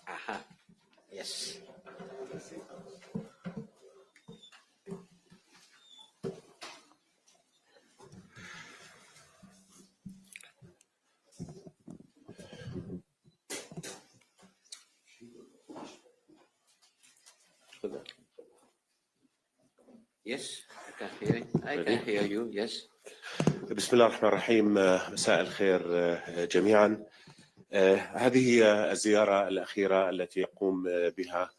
Aha. Yes. Yes, I can hear you. Yes. بسم الله الرحمن الرحيم. مساء الخير جميعا. هذه هي الزيارة الأخيرة التي يقوم بها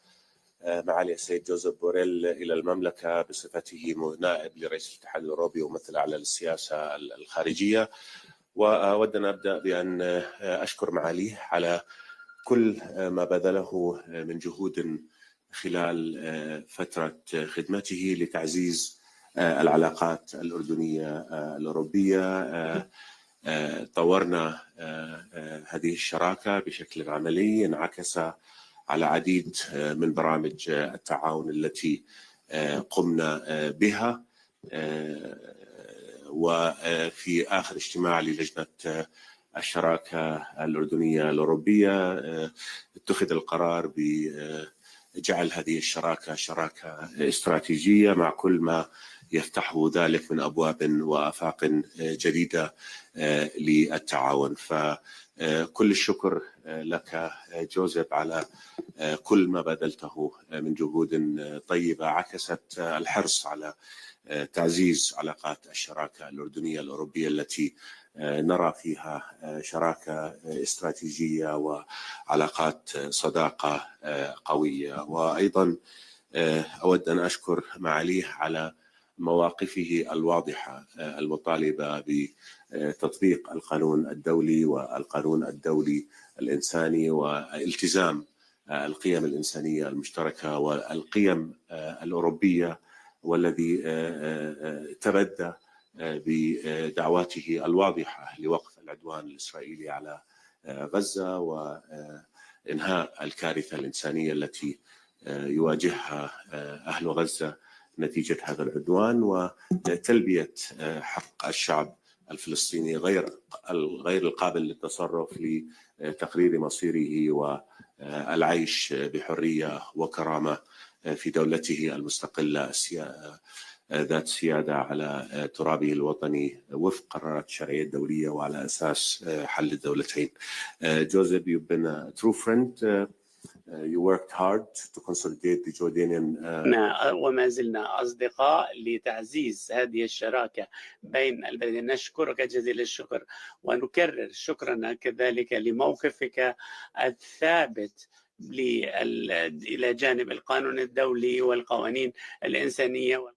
معالي السيد جوزيف بوريل إلى المملكة بصفته نائب لرئيس الاتحاد الأوروبي وممثل أعلى للسياسة الخارجية. وأود أن أبدأ بأن أشكر معاليه على كل ما بذله من جهود خلال فترة خدمته لتعزيز العلاقات الأردنية الأوروبية. طورنا هذه الشراكة بشكل عملي انعكس على عديد من برامج التعاون التي قمنا بها. وفي آخر اجتماع للجنة الشراكة الأردنية الأوروبية اتخذ القرار بجعل هذه الشراكة شراكة استراتيجية مع كل ما يفتحه ذلك من أبواب وآفاق جديدة للتعاون. فكل الشكر لك جوزيف على كل ما بذلته من جهود طيبة عكست الحرص على تعزيز علاقات الشراكة الأردنية الأوروبية التي نرى فيها شراكة استراتيجية وعلاقات صداقة قوية. وأيضا أود أن أشكر معاليه على مواقفه الواضحة المطالبة بتطبيق القانون الدولي والقانون الدولي الإنساني والالتزام القيم الإنسانية المشتركة والقيم الأوروبية، والذي تبدى بدعواته الواضحة لوقف العدوان الإسرائيلي على غزة وإنهاء الكارثة الإنسانية التي يواجهها أهل غزة نتيجة هذا العدوان، وتلبية حق الشعب الفلسطيني غير القابل للتصرف لتقرير مصيره والعيش بحرية وكرامة في دولته المستقلة ذات سيادة على ترابه الوطني وفق قرارات الشرعية الدولية وعلى أساس حل الدولتين. Joseph, you've been a true friend. You worked hard to consolidate the Jordanian. وما زلنا أصدقاء لتعزيز هذه الشراكة بين البلدين. نشكرك جزيل الشكر ونكرر شكرنا كذلك لموقفك الثابت إلى جانب القانون الدولي والقوانين الإنسانية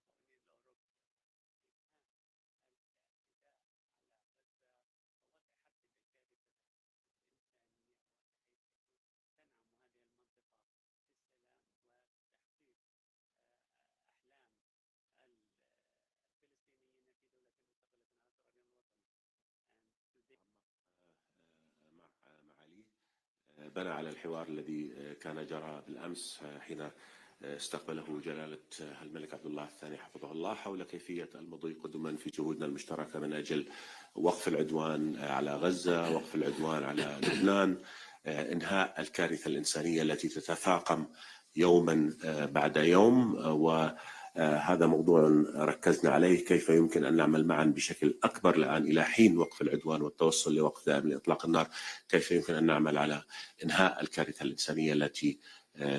بنى على الحوار الذي كان جرى بالأمس حين استقبله جلالة الملك عبد الله الثاني حفظه الله حول كيفية المضي قدما في جهودنا المشتركة من أجل وقف العدوان على غزة، وقف العدوان على لبنان، إنهاء الكارثة الإنسانية التي تتفاقم يوما بعد يوم. وهذا موضوع ركزنا عليه، كيف يمكن أن نعمل معا بشكل أكبر الآن إلى حين وقف العدوان والتوصل لوقف دائم لإطلاق النار، كيف يمكن أن نعمل على إنهاء الكارثة الإنسانية التي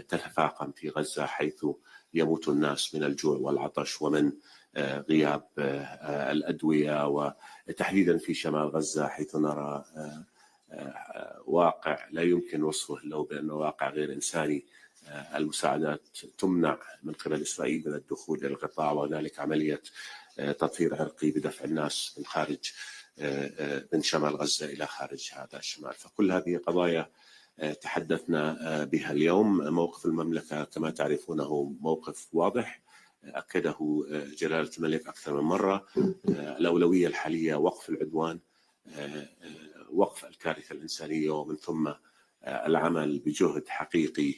تتفاقم في غزة، حيث يموت الناس من الجوع والعطش ومن غياب الأدوية، وتحديدا في شمال غزة حيث نرى واقع لا يمكن وصفه لو بأنه واقع غير إنساني. المساعدات تمنع من قبل إسرائيل من الدخول إلى القطاع، وهنالك عملية تطهير عرقي بدفع الناس من خارج من شمال غزة إلى خارج هذا الشمال. فكل هذه قضايا تحدثنا بها اليوم. موقف المملكة كما تعرفونه موقف واضح أكده جلالة الملك أكثر من مرة. الأولوية الحالية وقف العدوان، وقف الكارثة الإنسانية، ومن ثم العمل بجهد حقيقي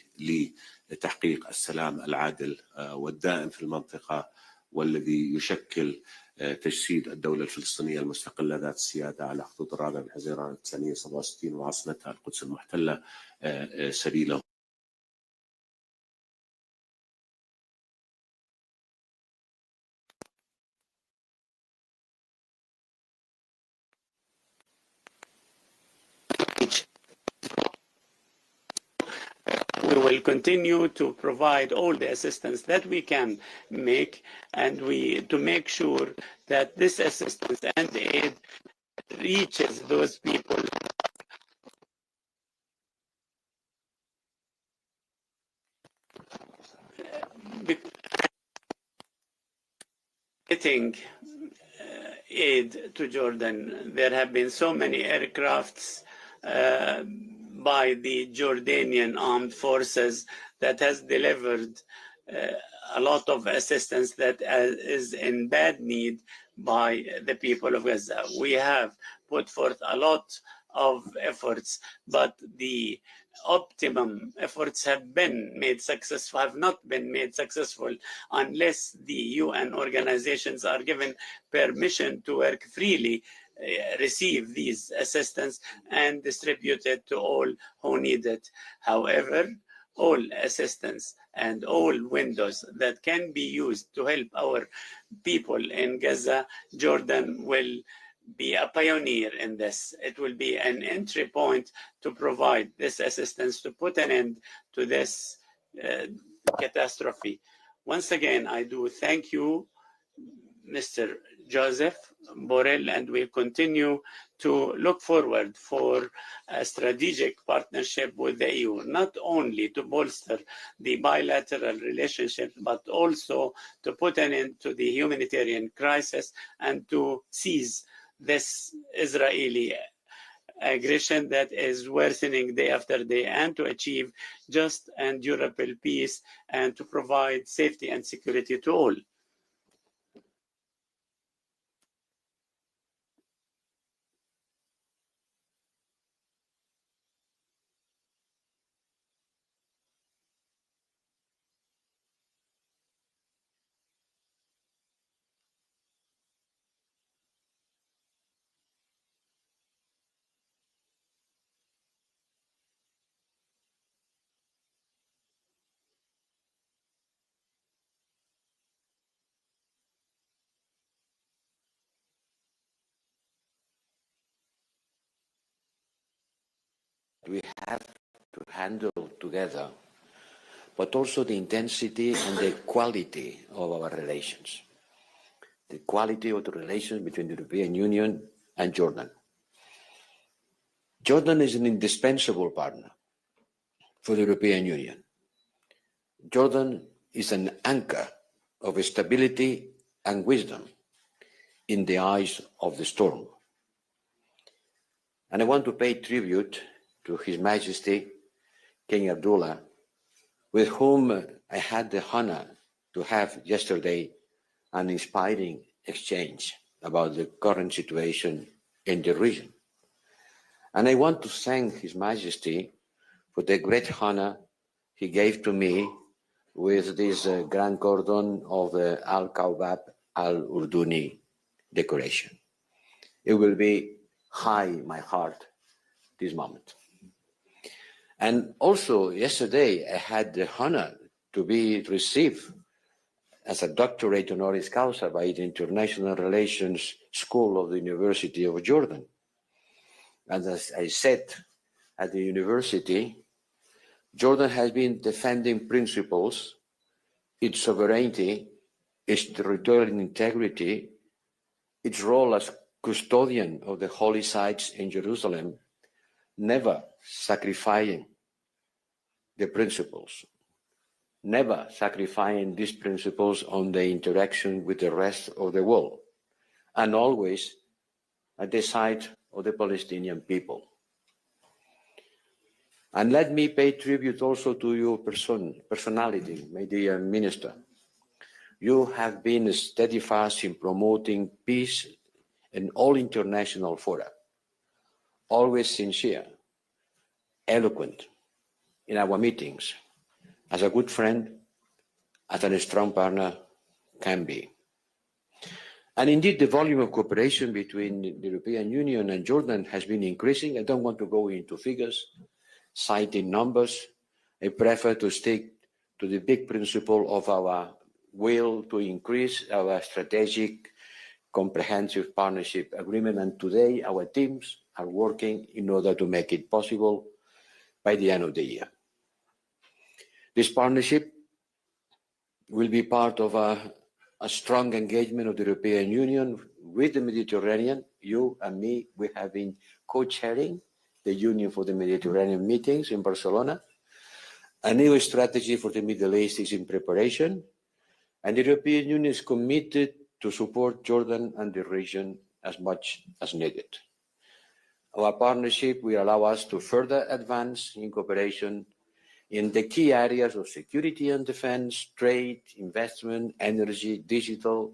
لتحقيق السلام العادل والدائم في المنطقة والذي يشكل تجسيد الدولة الفلسطينية المستقلة ذات السيادة على خطوط الرابع من حزيران 1967 وعاصمتها القدس المحتلة سبيله. We will continue to provide all the assistance that we can make, and to make sure that this assistance and aid reaches those people getting aid to Jordan. There have been so many aircrafts by the Jordanian armed forces that has delivered a lot of assistance that is in bad need by the people of Gaza. We have put forth a lot of efforts, but the optimum efforts have not been made successful unless the UN organizations are given permission to work freely, receive these assistance and distribute it to all who need it. However, all assistance and all windows that can be used to help our people in Gaza, Jordan will be a pioneer in this. It will be an entry point to provide this assistance to put an end to this catastrophe. Once again, I do thank you, Mr. Joseph Borrell, and we continue to look forward for a strategic partnership with the EU, not only to bolster the bilateral relationship, but also to put an end to the humanitarian crisis and to seize this Israeli aggression that is worsening day after day, and to achieve just and durable peace and to provide safety and security to all. We have to handle together, but also the intensity and the quality of our relations. The quality of the relations between the European Union and Jordan. Jordan is an indispensable partner for the European Union. Jordan is an anchor of stability and wisdom in the eyes of the storm. And I want to pay tribute to His Majesty King Abdullah, with whom I had the honor to have yesterday an inspiring exchange about the current situation in the region. And I want to thank His Majesty for the great honor he gave to me with this Grand Cordon of Al-Kawbab Al-Urduni decoration. It will be high in my heart this moment. And also yesterday I had the honor to be received as a doctorate honoris causa by the International Relations School of the University of Jordan. And as I said at the university, Jordan has been defending principles, its sovereignty, its territorial integrity, its role as custodian of the holy sites in Jerusalem, never sacrificing the principles, never sacrificing these principles on the interaction with the rest of the world, and always at the side of the Palestinian people. And let me pay tribute also to your personality, my dear Minister. You have been steadfast in promoting peace in all international fora, always sincere, eloquent in our meetings, as a good friend, as a strong partner can be. And indeed, the volume of cooperation between the European Union and Jordan has been increasing. I don't want to go into figures, citing numbers. I prefer to stick to the big principle of our will to increase our strategic comprehensive partnership agreement. And today our teams are working in order to make it possible by the end of the year. This partnership will be part of a strong engagement of the European Union with the Mediterranean. You and me, we have been co-chairing the Union for the Mediterranean meetings in Barcelona. A new strategy for the Middle East is in preparation, and the European Union is committed to support Jordan and the region as much as needed. Our partnership will allow us to further advance in cooperation in the key areas of security and defense, trade, investment, energy, digital,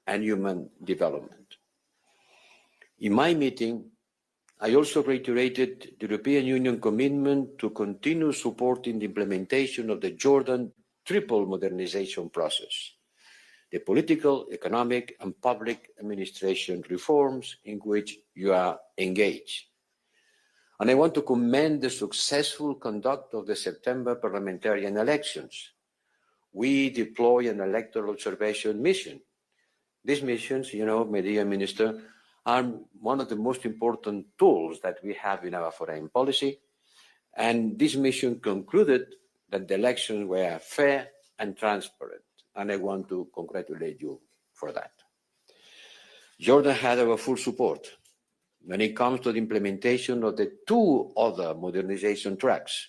and human development. In my meeting, I also reiterated the European Union commitment to continue supporting the implementation of the Jordan triple modernization process, the political, economic, and public administration reforms in which you are engaged. And I want to commend the successful conduct of the September parliamentarian elections. We deploy an electoral observation mission. These missions, you know, my dear Minister, are one of the most important tools that we have in our foreign policy. And this mission concluded that the elections were fair and transparent. And I want to congratulate you for that. Jordan had our full support when it comes to the implementation of the two other modernization tracks,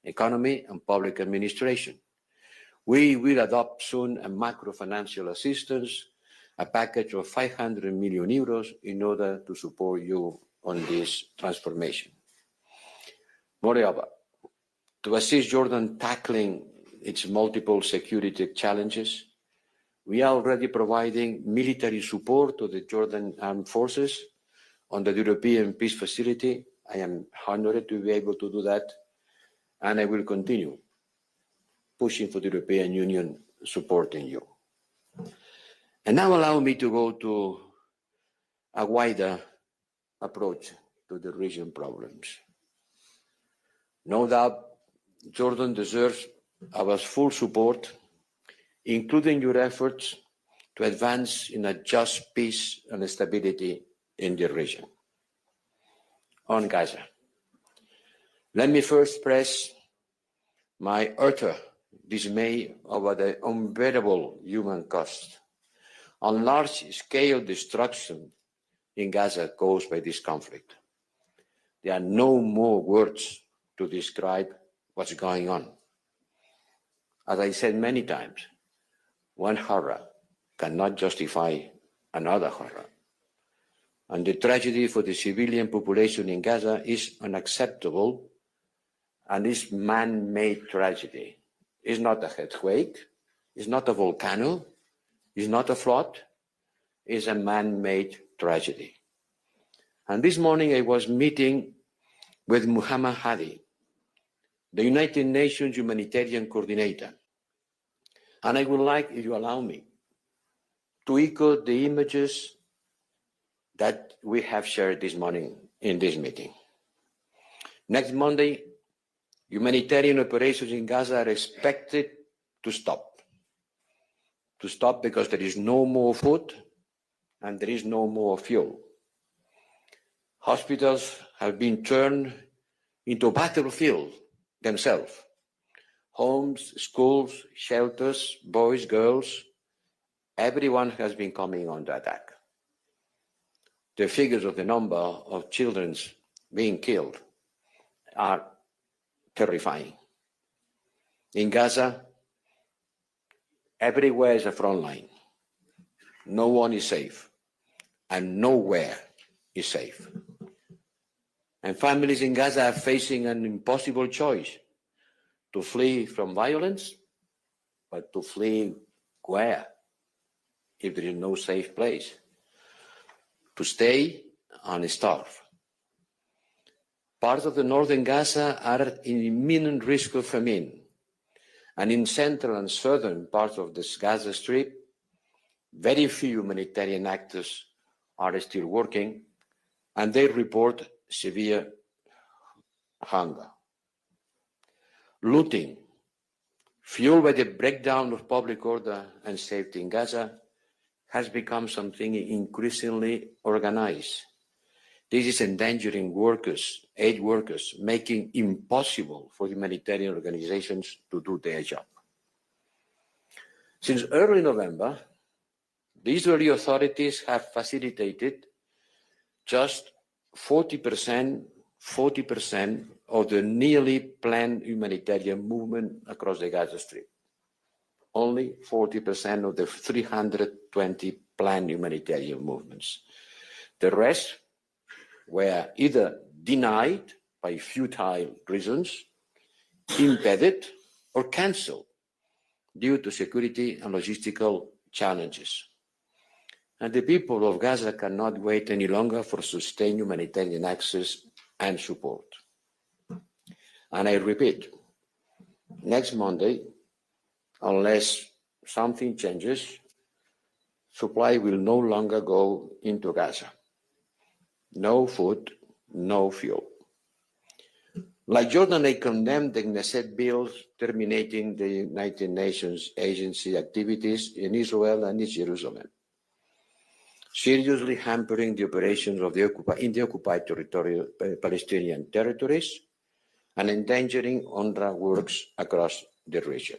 economy and public administration. We will adopt soon a macro-financial assistance, a package of 500 million euros in order to support you on this transformation. Moreover, to assist Jordan tackling its multiple security challenges, we are already providing military support to the Jordan Armed Forces under the European Peace Facility. I am honored to be able to do that, and I will continue pushing for the European Union supporting you. And now allow me to go to a wider approach to the region problems. No doubt, Jordan deserves our full support, including your efforts to advance in a just peace and stability in the region. On Gaza, let me first express my utter dismay over the unbearable human cost and large-scale destruction in Gaza caused by this conflict. There are no more words to describe what's going on. As I said many times, one horror cannot justify another horror. And the tragedy for the civilian population in Gaza is unacceptable, and is man-made tragedy. It's not a earthquake, it's not a volcano, it's not a flood, it's a man-made tragedy. And this morning I was meeting with Muhammad Hadi, the United Nations humanitarian coordinator. And I would like, if you allow me, to echo the images that we have shared this morning in this meeting. Next Monday, humanitarian operations in Gaza are expected to stop. To stop because there is no more food and there is no more fuel. Hospitals have been turned into a battlefield themselves. Homes, schools, shelters, boys, girls, everyone has been coming under attack. The figures of the number of children being killed are terrifying. In Gaza, everywhere is a front line. No one is safe, and nowhere is safe. And families in Gaza are facing an impossible choice: to flee from violence, but to flee where, if there is no safe place? To stay and starve. Parts of the northern Gaza are in imminent risk of famine, and in central and southern parts of this Gaza Strip, Very few humanitarian actors are still working, and they report severe hunger. Looting, fueled by the breakdown of public order and safety in Gaza, has become something increasingly organized. This is endangering workers, aid workers, making it impossible for humanitarian organizations to do their job. Since early November, the Israeli authorities have facilitated just 40% of the nearly planned humanitarian movement across the Gaza Strip. Only 40% of the 320 planned humanitarian movements. The rest were either denied by futile reasons, impeded, or cancelled due to security and logistical challenges. And the people of Gaza cannot wait any longer for sustained humanitarian access and support. And I repeat, next Monday, unless something changes, supply will no longer go into Gaza. No food, no fuel. Like Jordan, I condemn the Knesset bill terminating the United Nations agency activities in Israel and East Jerusalem, seriously hampering the operations of in the occupied Palestinian territories and endangering UNRWA works across the region.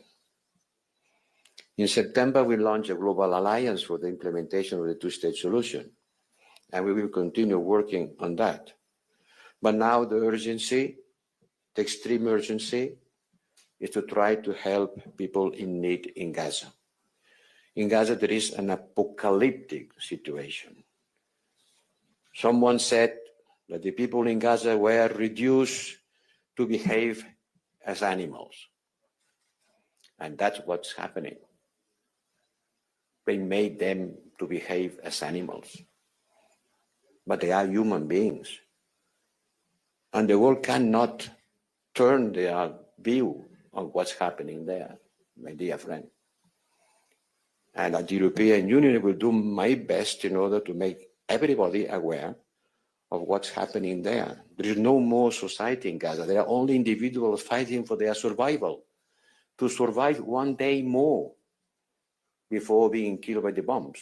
In September, we launched a global alliance for the implementation of the two-state solution, and we will continue working on that. But now the urgency, the extreme urgency, is to try to help people in need in Gaza. In Gaza, there is an apocalyptic situation. Someone said that the people in Gaza were reduced to behave as animals. And that's what's happening. They made them to behave as animals. But they are human beings. And the world cannot turn their view on what's happening there, my dear friend. And the European Union will do my best in order to make everybody aware of what's happening there. There is no more society in Gaza. There are only individuals fighting for their survival, to survive one day more before being killed by the bombs.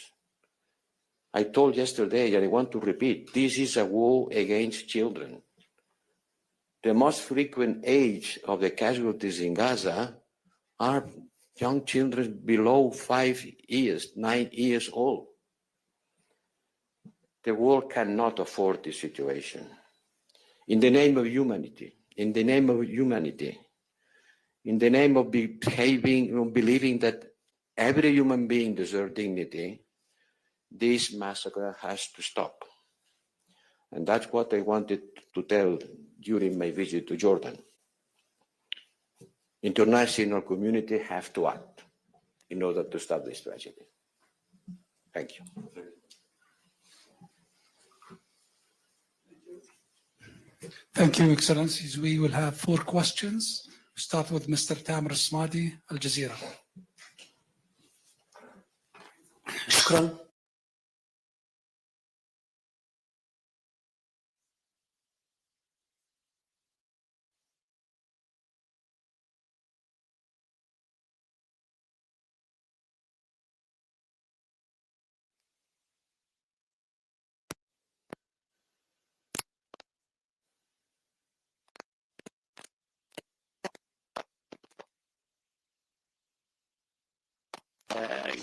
I told yesterday, and I want to repeat, this is a war against children. The most frequent age of the casualties in Gaza are young children below 5 years, 9 years old. The world cannot afford this situation. In the name of humanity, in the name of humanity, in the name of believing that every human being deserves dignity, this massacre has to stop. And that's what I wanted to tell during my visit to Jordan. International community have to act in order to stop this tragedy. Thank you. Thank you, Excellencies. We will have 4 questions. Start with Mr. Tamer Smadi, Al Jazeera. شكرا.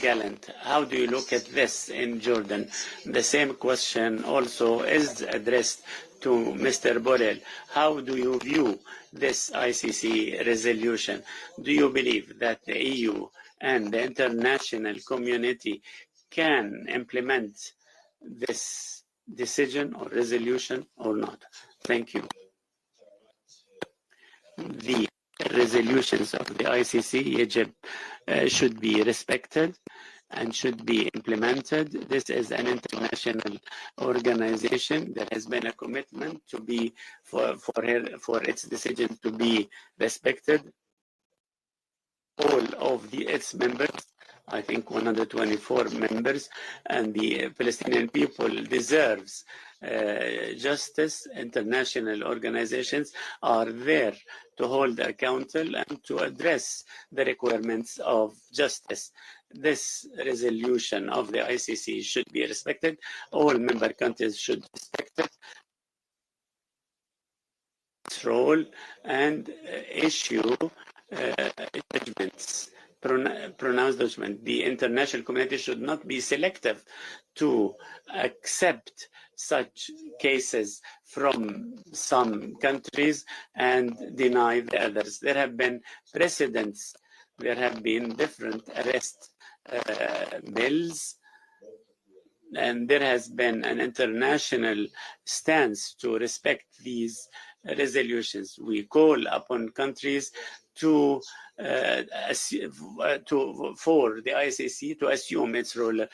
Gallant, how do you look at this in Jordan? The same question also is addressed to Mr. Borrell. How do you view this ICC resolution? Do you believe that the EU and the international community can implement this decision or resolution or not? Thank you. The resolutions of the ICC, Egypt, should be respected and should be implemented. This is an international organization. There has been a commitment to be for its decision to be respected. All of its members I think 124 members, and the Palestinian people deserves justice. International organizations are there to hold accountable and to address the requirements of justice. This resolution of the ICC should be respected. All member countries should respect it. Its role and issue judgments, pronounce judgment. The international community should not be selective to accept such cases from some countries and deny the others. There have been precedents. There have been different arrest bills, and there has been an international stance to respect these resolutions. We call upon countries to for the ICC to assume its role.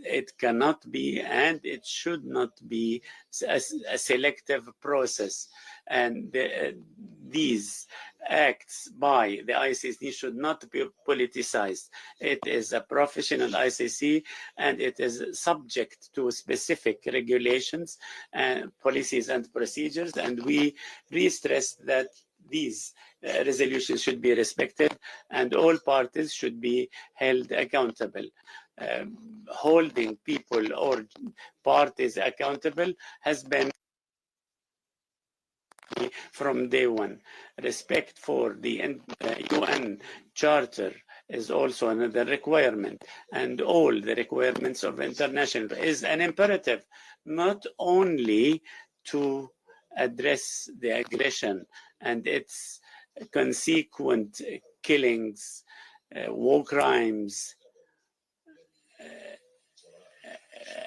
It cannot be and it should not be a selective process. And these acts by the ICC should not be politicized. It is a professional ICC and it is subject to specific regulations and policies and procedures. And we re-stress that these resolutions should be respected and all parties should be held accountable. Holding people or parties accountable has been from day one. Respect for the UN Charter is also another requirement, and all the requirements of international is an imperative, not only to address the aggression and its consequent killings, war crimes,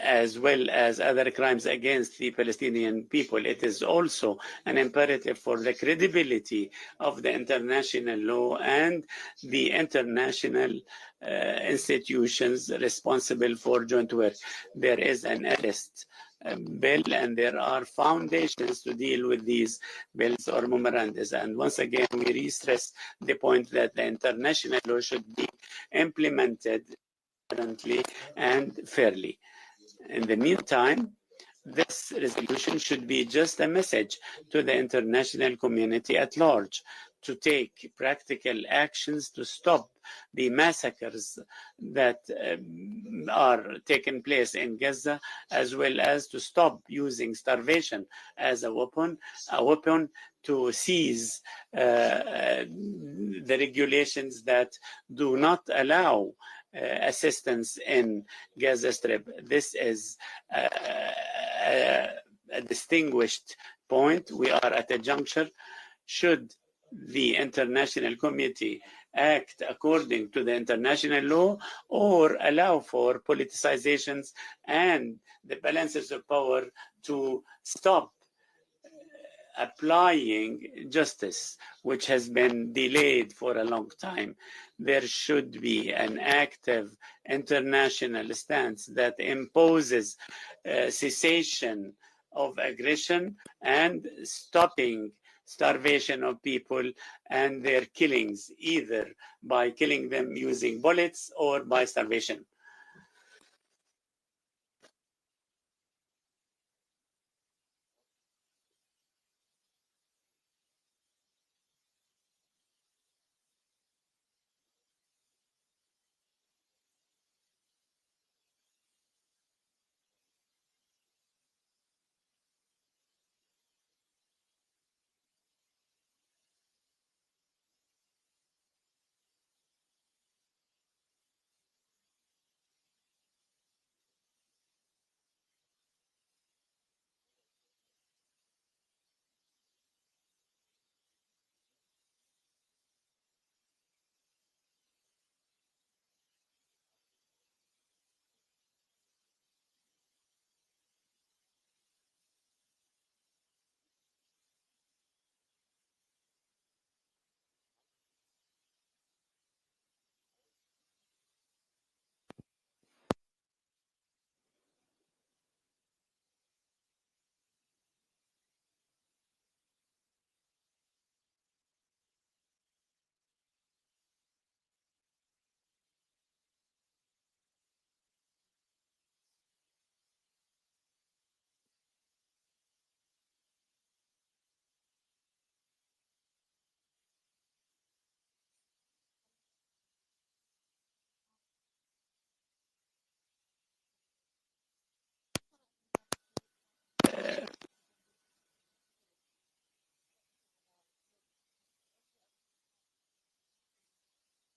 as well as other crimes against the Palestinian people. It is also an imperative for the credibility of the international law and the international institutions responsible for joint work. There is an arrest bill and there are foundations to deal with these bills or memorandums. And once again, we re-stress the point that the international law should be implemented transparently and fairly. In the meantime, this resolution should be just a message to the international community at large to take practical actions to stop the massacres that are taking place in Gaza, as well as to stop using starvation as a weapon to seize the regulations that do not allow assistance in Gaza Strip. This is a distinguished point. We are at a juncture. Should the international community act according to the international law or allow for politicizations and the balances of power to stop applying justice, which has been delayed for a long time? There should be an active international stance that imposes cessation of aggression and stopping starvation of people and their killings, either by killing them using bullets or by starvation.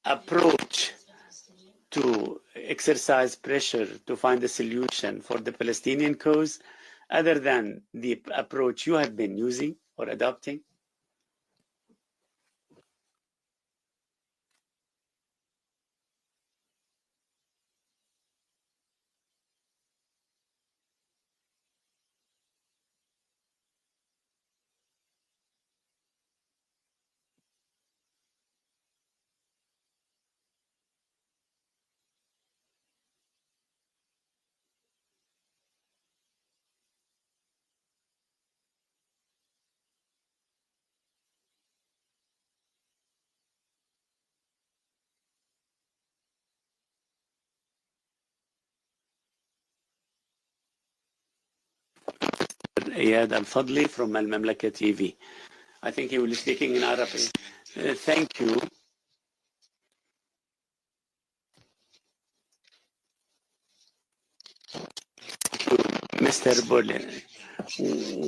approach to exercise pressure to find a solution for the Palestinian cause other than the approach you have been using or adopting? Iyad Al-Fadli from Al-Mamlaka TV. I think he will be speaking in Arabic. Thank you. Mr. Borrell,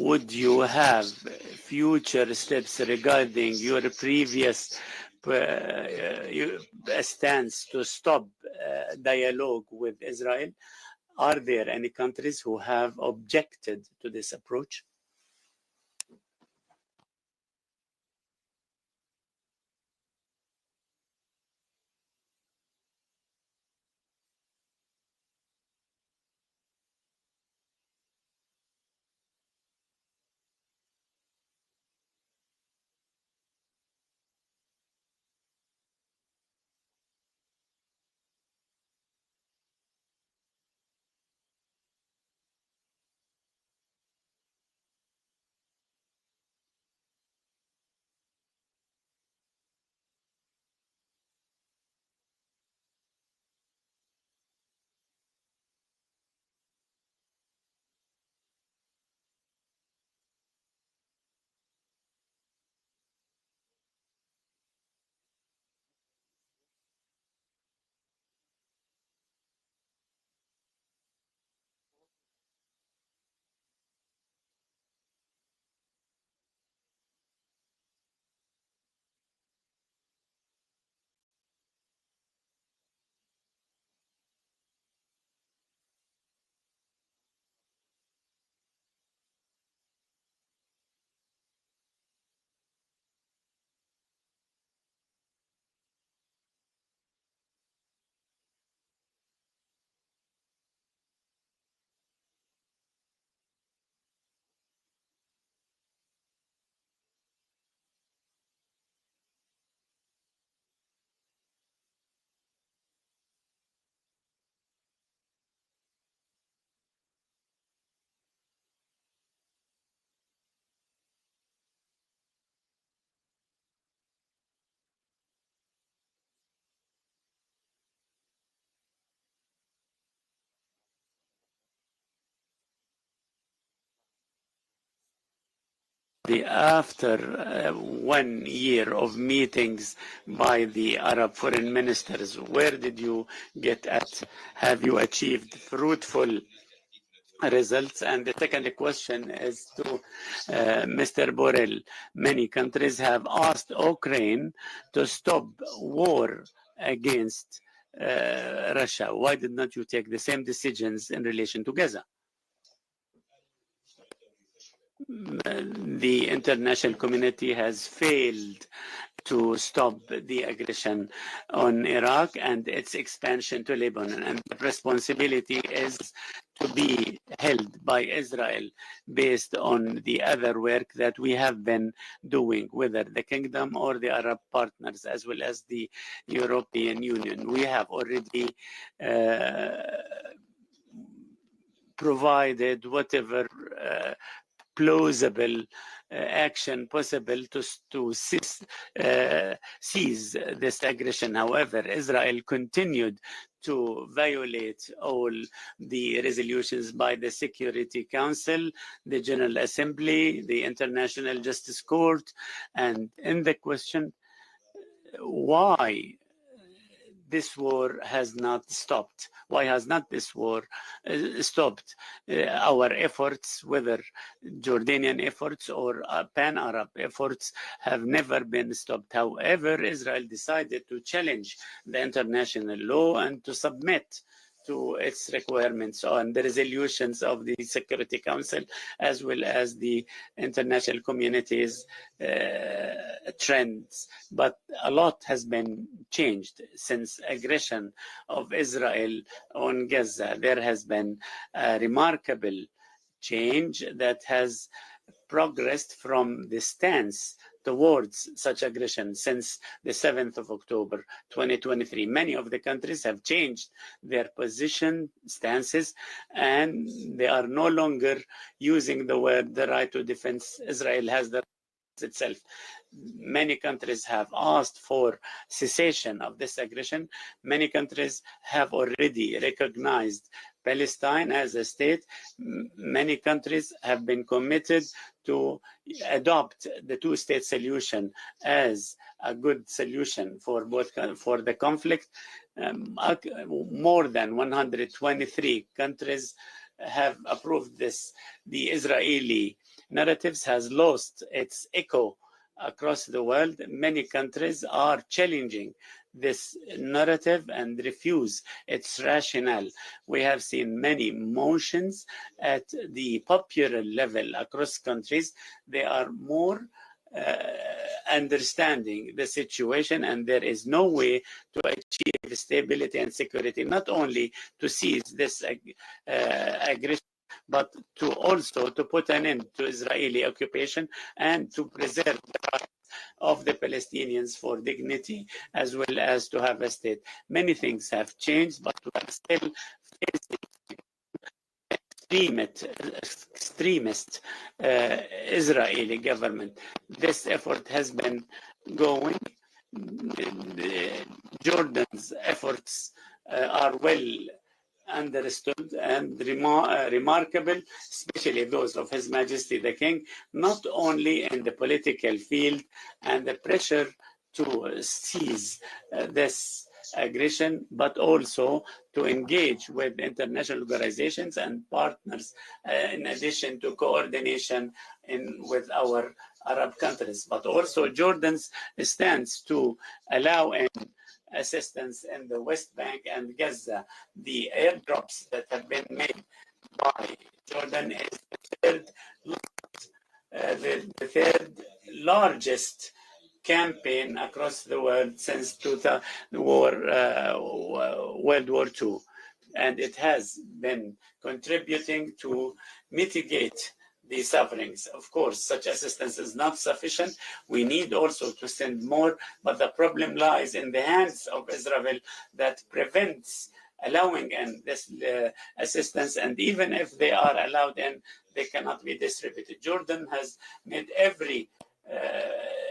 would you have future steps regarding your previous stance to stop dialogue with Israel? Are there any countries who have objected to this approach? After 1 year of meetings by the Arab foreign ministers, where did you get at? Have you achieved fruitful results? And the second question is to Mr. Borrell. Many countries have asked Ukraine to stop war against Russia. Why did not you take the same decisions in relation to Gaza? The international community has failed to stop the aggression on Iraq and its expansion to Lebanon, and the responsibility is to be held by Israel based on the other work that we have been doing, whether the kingdom or the Arab partners, as well as the European Union. We have already provided whatever plausible action possible to seize this aggression. However, Israel continued to violate all the resolutions by the Security Council, the General Assembly, the International Justice Court, and in the question, why this war has not stopped. Why has not this war stopped? Our efforts, whether Jordanian efforts or pan-Arab efforts, have never been stopped. However, Israel decided to challenge the international law and to submit to its requirements on the resolutions of the Security Council, as well as the international community's trends. But a lot has been changed since aggression of Israel on Gaza. There has been a remarkable change that has progressed from the stance towards such aggression since the 7th of October 2023. Many of the countries have changed their position, stances, and they are no longer using the word the right to defense. Israel has the right itself. Many countries have asked for cessation of this aggression. Many countries have already recognized Palestine as a state. Many countries have been committed to adopt the two-state solution as a good solution for the conflict. More than 123 countries have approved this. The Israeli narratives has lost its echo across the world. Many countries are challenging this narrative and refuse its rationale. We have seen many motions at the popular level across countries. They are more understanding the situation, and there is no way to achieve stability and security, not only to seize this aggression, but to also to put an end to Israeli occupation and to preserve the rights of the Palestinians for dignity, as well as to have a state. Many things have changed, but we are still facing extremist Israeli government. This effort has been going. Jordan's efforts are well understood and remarkable, especially those of His Majesty the King, not only in the political field and the pressure to seize this aggression, but also to engage with international organizations and partners, in addition to coordination with our Arab countries. But also Jordan's stance to allow in assistance in the West Bank and Gaza. The airdrops that have been made by Jordan is the third largest campaign across the world since World War II. And it has been contributing to mitigate the sufferings. Of course, such assistance is not sufficient. We need also to send more, but the problem lies in the hands of Israel that prevents allowing in this assistance, and even if they are allowed in, they cannot be distributed. Jordan has made every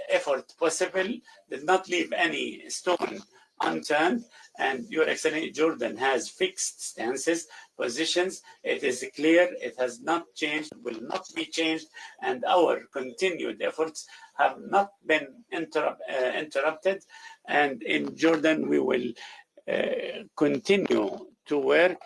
effort possible, did not leave any stone unturned, and Your Excellency, Jordan has fixed stances, positions. It is clear, it has not changed, will not be changed, and our continued efforts have not been interrupted. And in Jordan, we will continue to work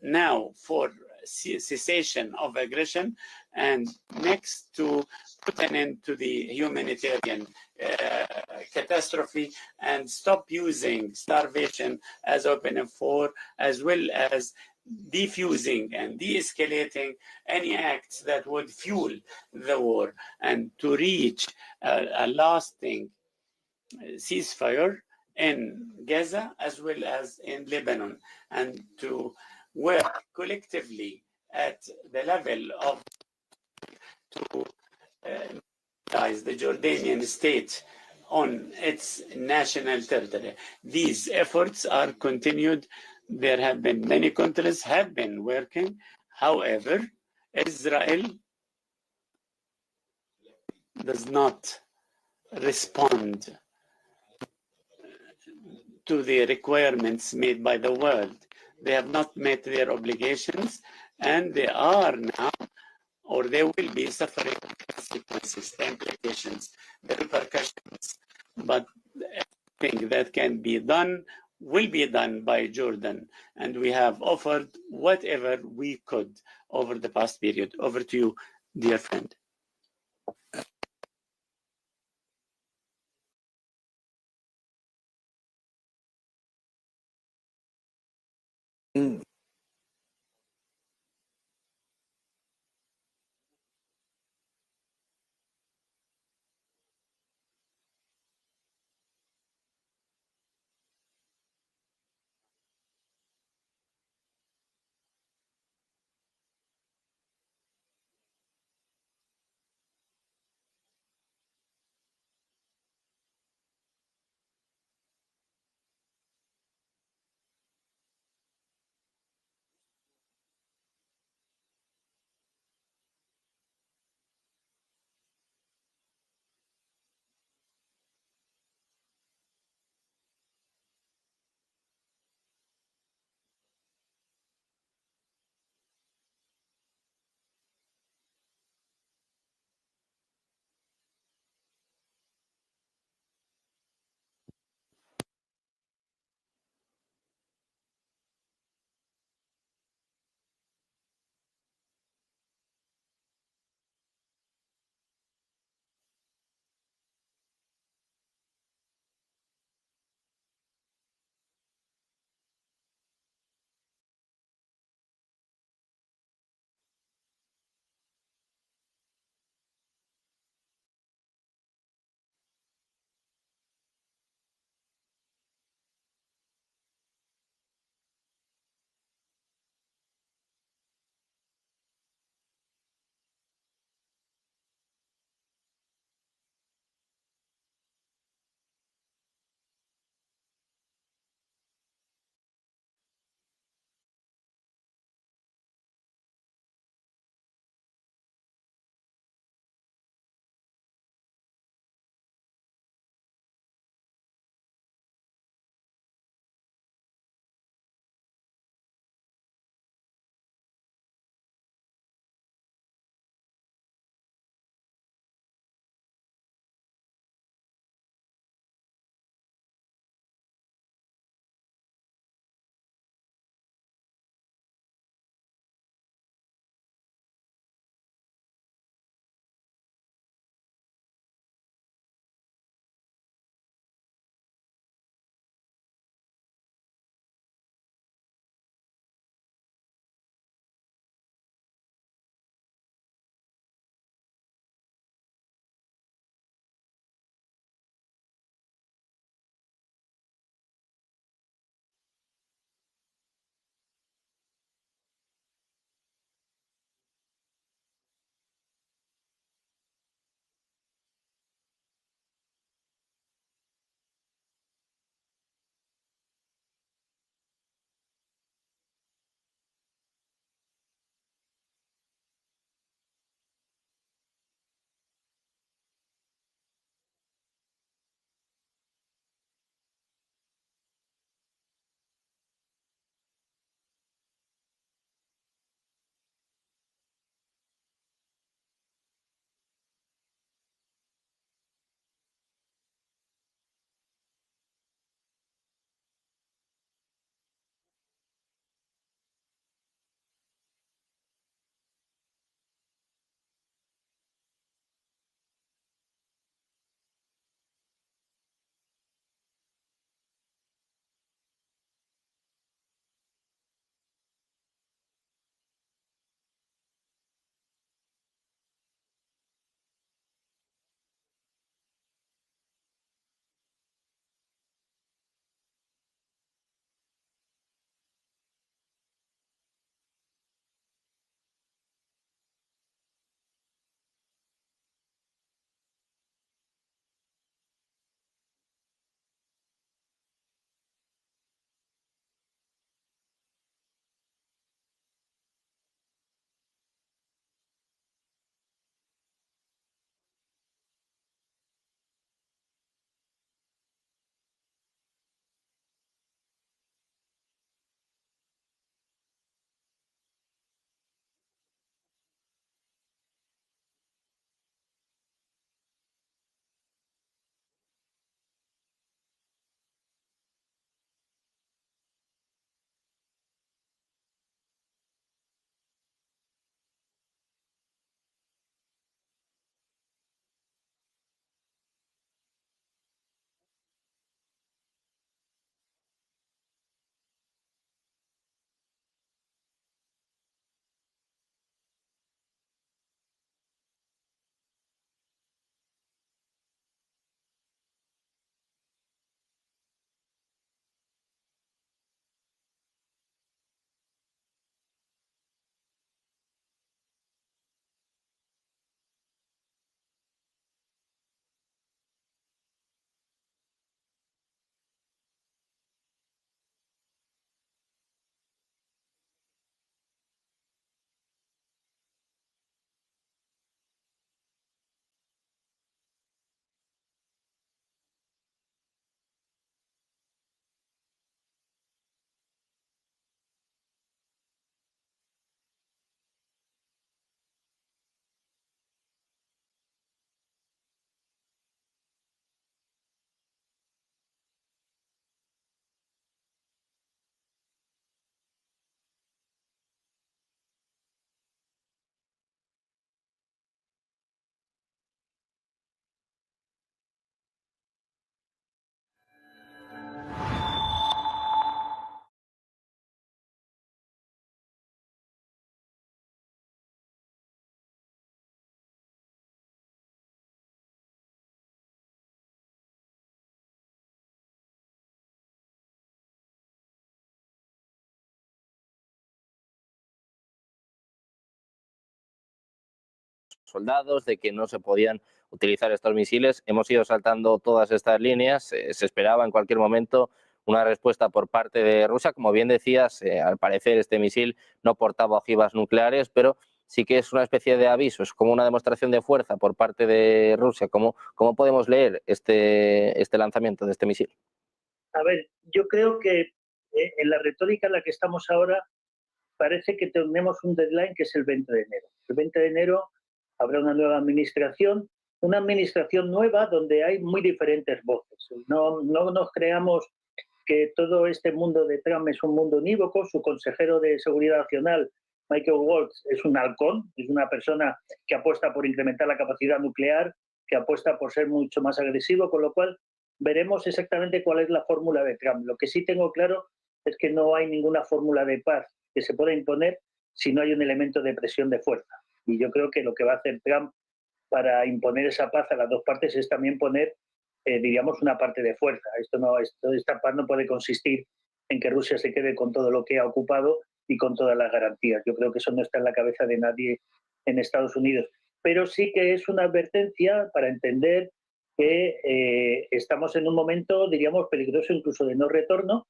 now for cessation of aggression, and next to put an end to the humanitarian catastrophe and stop using starvation as opening for, as well as defusing and de-escalating any acts that would fuel the war, and to reach a lasting ceasefire in Gaza as well as in Lebanon, and to work collectively at the level of to the Jordanian state on its national territory. These efforts are continued. There have been many countries have been working. However, Israel does not respond to the requirements made by the world. They have not met their obligations, and they are now, or they will be suffering consequences, the implications, the repercussions. But everything that can be done will be done by Jordan, and we have offered whatever we could over the past period. Over to you, dear friend. soldados, de que no se podían utilizar estos misiles. Hemos ido saltando todas estas líneas. Se esperaba en cualquier momento una respuesta por parte de Rusia. Como bien decías, al parecer este misil no portaba ojivas nucleares, pero sí que es una especie de aviso, es como una demostración de fuerza por parte de Rusia. ¿Cómo podemos leer este lanzamiento de este misil? A ver, yo creo que en la retórica en la que estamos ahora parece que tenemos un deadline que es el 20 de enero. El 20 de enero habrá una nueva administración nueva donde hay muy diferentes voces. No nos creamos que todo este mundo de Trump es un mundo unívoco. Su consejero de Seguridad Nacional, Michael Waltz, es un halcón, es una persona que apuesta por incrementar la capacidad nuclear, que apuesta por ser mucho más agresivo, con lo cual veremos exactamente cuál es la fórmula de Trump. Lo que sí tengo claro es que no hay ninguna fórmula de paz que se pueda imponer si no hay un elemento de presión de fuerza. Y yo creo que lo que va a hacer Trump para imponer esa paz a las dos partes es también poner, diríamos, una parte de fuerza. Esta paz no puede consistir en que Rusia se quede con todo lo que ha ocupado y con todas las garantías. Yo creo que eso no está en la cabeza de nadie en Estados Unidos. Pero sí que es una advertencia para entender que estamos en un momento, diríamos, peligroso incluso de no retorno,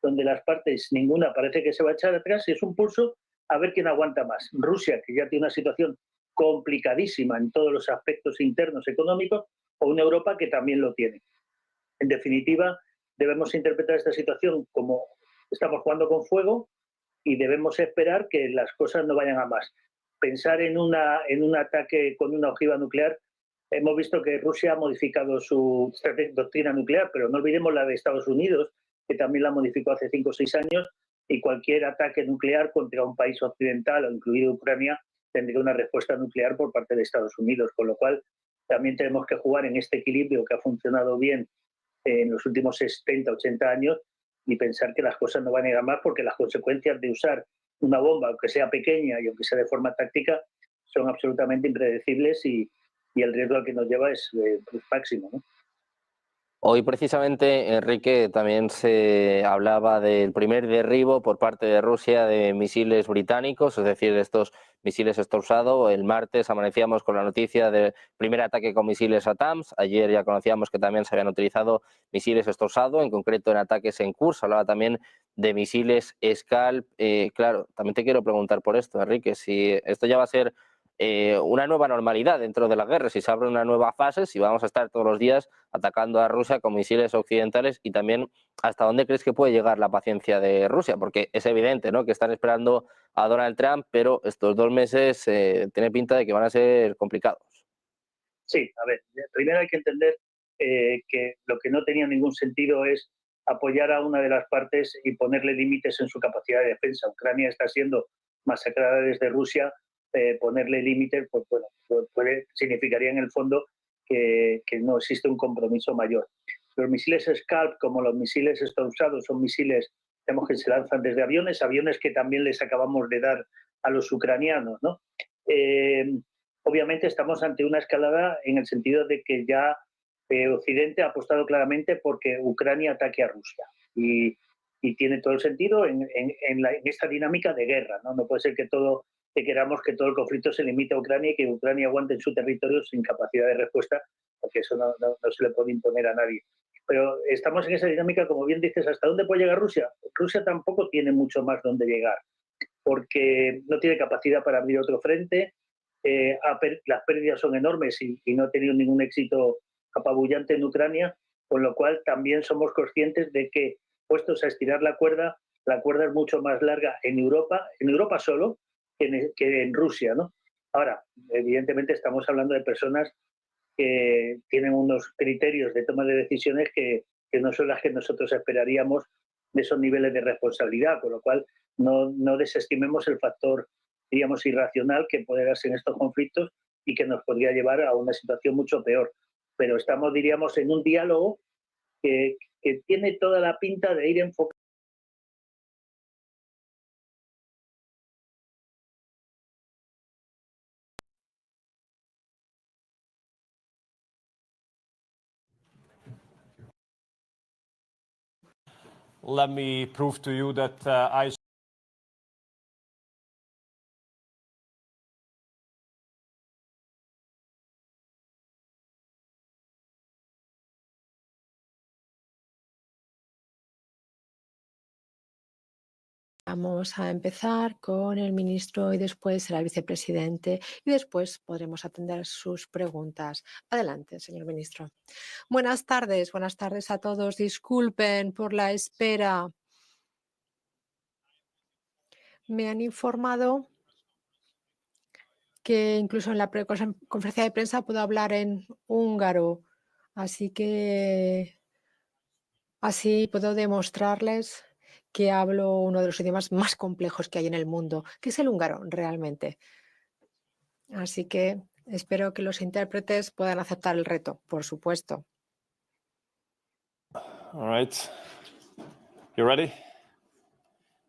donde las partes, ninguna parece que se va a echar atrás, y es un pulso a ver quién aguanta más. Rusia, que ya tiene una situación complicadísima en todos los aspectos internos económicos, o una Europa que también lo tiene. En definitiva, debemos interpretar esta situación como estamos jugando con fuego y debemos esperar que las cosas no vayan a más. Pensar en un ataque con una ojiva nuclear, hemos visto que Rusia ha modificado su doctrina nuclear, pero no olvidemos la de Estados Unidos, que también la modificó hace 5 o 6 años, y cualquier ataque nuclear contra un país occidental, incluido Ucrania, tendría una respuesta nuclear por parte de Estados Unidos, con lo cual también tenemos que jugar en este equilibrio que ha funcionado bien en los últimos 70, 80 años y pensar que las cosas no van a ir a más, porque las consecuencias de usar una bomba, aunque sea pequeña y aunque sea de forma táctica, son absolutamente impredecibles y el riesgo al que nos lleva es máximo, ¿no? Hoy precisamente, Enrique, también se hablaba del primer derribo por parte de Rusia de misiles británicos, es decir, de estos misiles Extorado. El martes amanecíamos con la noticia del primer ataque con misiles ATAMS. Ayer ya conocíamos que también se habían utilizado misiles Extorado, en concreto en ataques en curso. Hablaba también de misiles Scalp. Claro, también te quiero preguntar por esto, Enrique, si esto ya va a ser una nueva normalidad dentro de la guerra, si se abre una nueva fase, si vamos a estar todos los días atacando a Rusia con misiles occidentales, y también hasta dónde crees que puede llegar la paciencia de Rusia, porque es evidente, ¿no?, que están esperando a Donald Trump, pero estos 2 meses tiene pinta de que van a ser complicados. Sí, a ver, primero hay que entender que lo que no tenía ningún sentido es apoyar a una de las partes y ponerle límites en su capacidad de defensa. Ucrania está siendo masacrada desde Rusia, ponerle límites, pues bueno, significaría en el fondo que no existe un compromiso mayor. Los misiles Scalp, como los misiles usados, son misiles, digamos, que se lanzan desde aviones que también les acabamos de dar a los ucranianos, ¿no? Obviamente estamos ante una escalada en el sentido de que ya Occidente ha apostado claramente porque Ucrania ataque a Rusia. Y tiene todo el sentido en esta dinámica de guerra, ¿no? No puede ser que queramos que todo el conflicto se limite a Ucrania y que Ucrania aguante en su territorio sin capacidad de respuesta, porque eso no se le puede imponer a nadie. Pero estamos en esa dinámica, como bien dices, ¿hasta dónde puede llegar Rusia? Rusia tampoco tiene mucho más donde llegar, porque no tiene capacidad para abrir otro frente, las pérdidas son enormes y no ha tenido ningún éxito apabullante en Ucrania, con lo cual también somos conscientes de que, puestos a estirar la cuerda es mucho más larga en Europa solo, que en Rusia, ¿no? Ahora, evidentemente estamos hablando de personas que tienen unos criterios de toma de decisiones que no son las que nosotros esperaríamos de esos niveles de responsabilidad, con lo cual no desestimemos el factor, diríamos, irracional que puede darse en estos conflictos y que nos podría llevar a una situación mucho peor. Pero estamos, diríamos, en un diálogo que tiene toda la pinta de ir enfocado. Let me prove to you that I Vamos a empezar con el ministro y después será el vicepresidente y después podremos atender sus preguntas. Adelante, señor ministro. Buenas tardes a todos. Disculpen por la espera. Me han informado que incluso en la conferencia de prensa puedo hablar en húngaro, así que así puedo demostrarles que hablo uno de los idiomas más complejos que hay en el mundo, que es el húngaro realmente. Así que espero que los intérpretes puedan aceptar el reto, por supuesto. All right. You ready?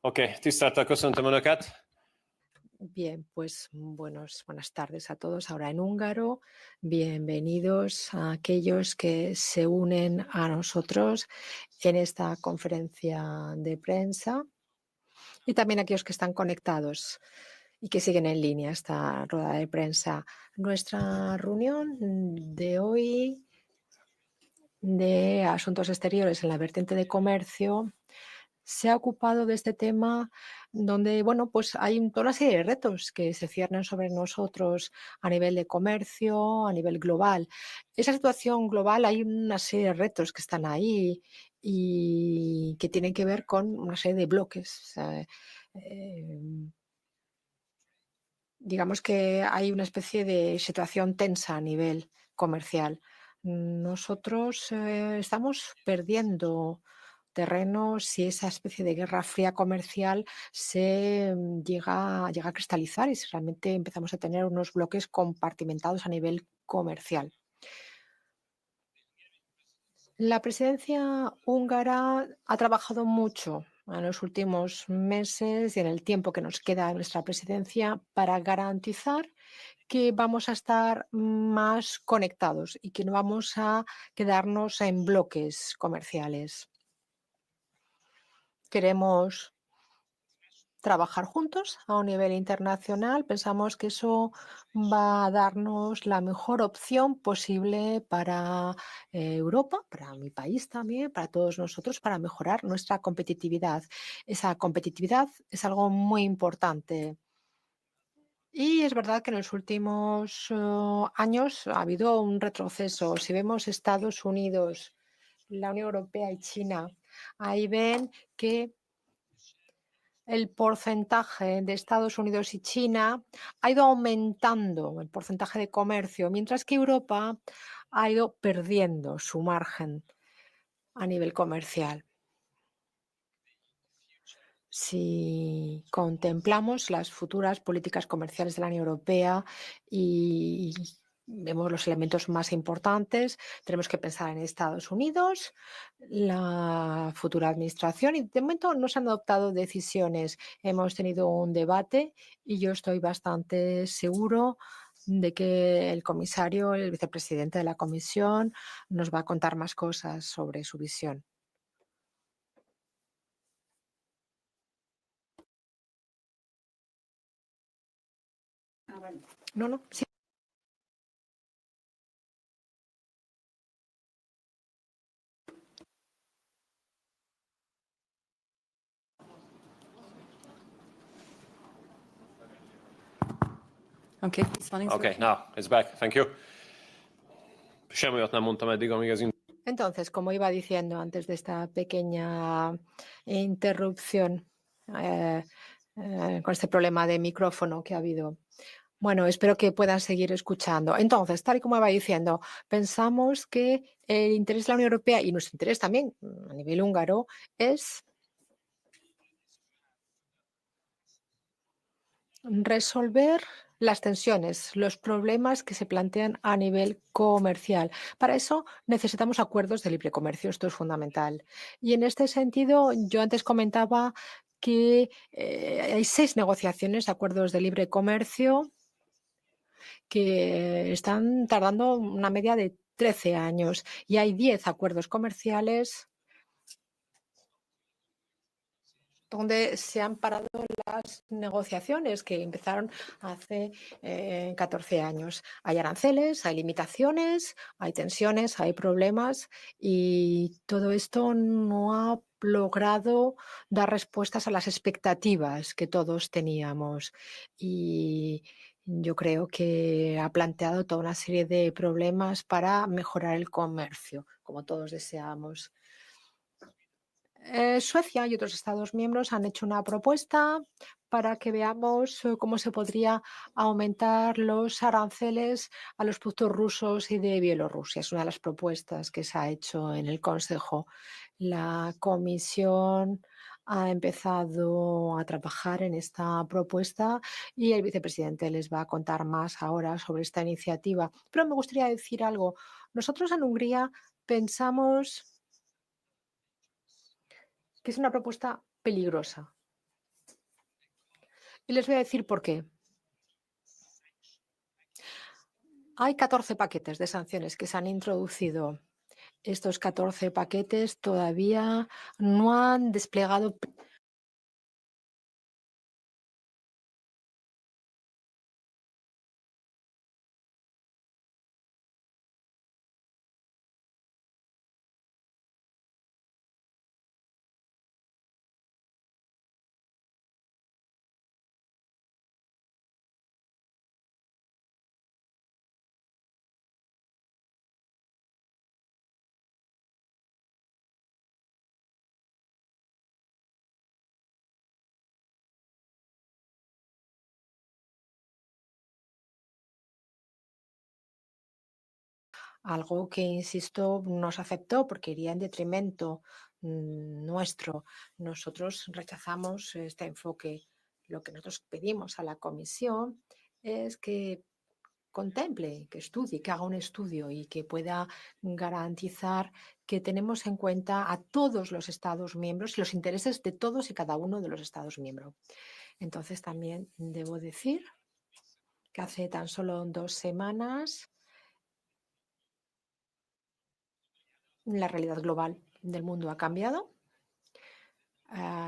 Okay, tisztelettel köszöntöm Önöket. Bien, pues buenas tardes a todos. Ahora en húngaro, bienvenidos a aquellos que se unen a nosotros en esta conferencia de prensa y también a aquellos que están conectados y que siguen en línea esta rueda de prensa. Nuestra reunión de hoy de Asuntos Exteriores en la vertiente de Comercio se ha ocupado de este tema donde, bueno, pues hay toda una serie de retos que se ciernen sobre nosotros a nivel de comercio, a nivel global. Esa situación global, hay una serie de retos que están ahí y que tienen que ver con una serie de bloques. Digamos que hay una especie de situación tensa a nivel comercial. Nosotros estamos perdiendo terreno si esa especie de guerra fría comercial se llega a cristalizar y si realmente empezamos a tener unos bloques compartimentados a nivel comercial. La presidencia húngara ha trabajado mucho en los últimos meses y en el tiempo que nos queda en nuestra presidencia para garantizar que vamos a estar más conectados y que no vamos a quedarnos en bloques comerciales. Queremos trabajar juntos a un nivel internacional. Pensamos que eso va a darnos la mejor opción posible para Europa, para mi país también, para todos nosotros, para mejorar nuestra competitividad. Esa competitividad es algo muy importante. Y es verdad que en los últimos años ha habido un retroceso. Si vemos Estados Unidos, la Unión Europea y China, ahí ven que el porcentaje de Estados Unidos y China ha ido aumentando, el porcentaje de comercio, mientras que Europa ha ido perdiendo su margen a nivel comercial. Si contemplamos las futuras políticas comerciales de la Unión Europea y vemos los elementos más importantes, tenemos que pensar en Estados Unidos, la futura administración y de momento no se han adoptado decisiones. Hemos tenido un debate y yo estoy bastante seguro de que el comisario, el vicepresidente de la Comisión, nos va a contar más cosas sobre su visión. No, sí. Okay, now it's back. Thank you. Semmi olyat nem mondtam eddig, amíg ez Entonces, como iba diciendo antes de esta pequeña interrupción con este problema de micrófono que ha habido. Bueno, espero que puedan seguir escuchando. Entonces, tal y como iba diciendo, pensamos que el interés de la Unión Europea y nuestro interés también a nivel húngaro es resolver las tensiones, los problemas que se plantean a nivel comercial. Para eso necesitamos acuerdos de libre comercio, esto es fundamental. Y en este sentido, yo antes comentaba que hay 6 negociaciones de acuerdos de libre comercio que están tardando una media de 13 años y hay 10 acuerdos comerciales donde se han parado las negociaciones que empezaron hace 14 años. Hay aranceles, hay limitaciones, hay tensiones, hay problemas y todo esto no ha logrado dar respuestas a las expectativas que todos teníamos y yo creo que ha planteado toda una serie de problemas para mejorar el comercio, como todos deseamos. Suecia y otros Estados miembros han hecho una propuesta para que veamos cómo se podría aumentar los aranceles a los productos rusos y de Bielorrusia. Es una de las propuestas que se ha hecho en el Consejo. La Comisión ha empezado a trabajar en esta propuesta y el vicepresidente les va a contar más ahora sobre esta iniciativa. Pero me gustaría decir algo. Nosotros en Hungría pensamos que es una propuesta peligrosa. Y les voy a decir por qué. Hay 14 paquetes de sanciones que se han introducido. Estos 14 paquetes todavía no han desplegado algo que, insisto, no se aceptó porque iría en detrimento nuestro. Nosotros rechazamos este enfoque. Lo que nosotros pedimos a la Comisión es que contemple, que estudie, que haga un estudio y que pueda garantizar que tenemos en cuenta a todos los Estados miembros y los intereses de todos y cada uno de los Estados miembros. Entonces, también debo decir que hace tan solo 2 semanas la realidad global del mundo ha cambiado.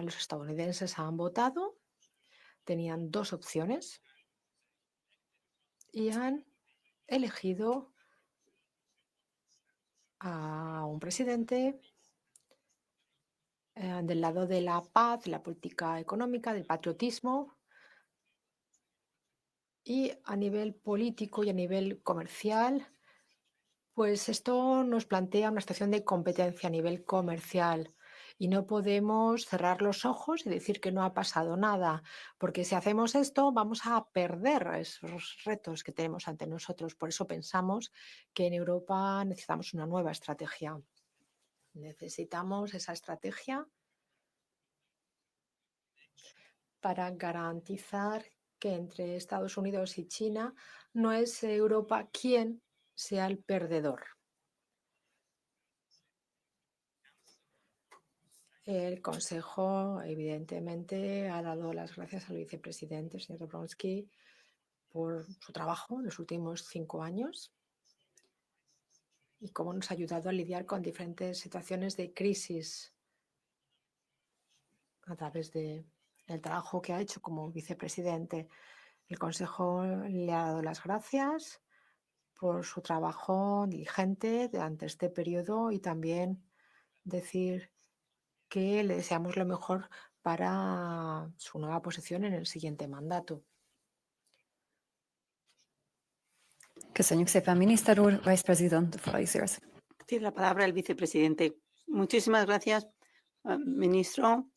Los estadounidenses han votado, tenían 2 opciones y han elegido a un presidente del lado de la paz, de la política económica, del patriotismo, y a nivel político y a nivel comercial, pues esto nos plantea una situación de competencia a nivel comercial y no podemos cerrar los ojos y decir que no ha pasado nada, porque si hacemos esto vamos a perder esos retos que tenemos ante nosotros. Por eso pensamos que en Europa necesitamos una nueva estrategia. Necesitamos esa estrategia para garantizar que entre Estados Unidos y China no es Europa quien sea el perdedor. El Consejo, evidentemente, ha dado las gracias al vicepresidente, señor Dombrovskis, por su trabajo en los últimos 5 años y cómo nos ha ayudado a lidiar con diferentes situaciones de crisis a través del trabajo que ha hecho como vicepresidente. El Consejo le ha dado las gracias por su trabajo diligente durante este periodo y también decir que le deseamos lo mejor para su nueva posición en el siguiente mandato. Köszönjük szépen, miniszter úr. Vice President, the floor is yours. Tiene la palabra el vicepresidente. Muchísimas gracias, ministro.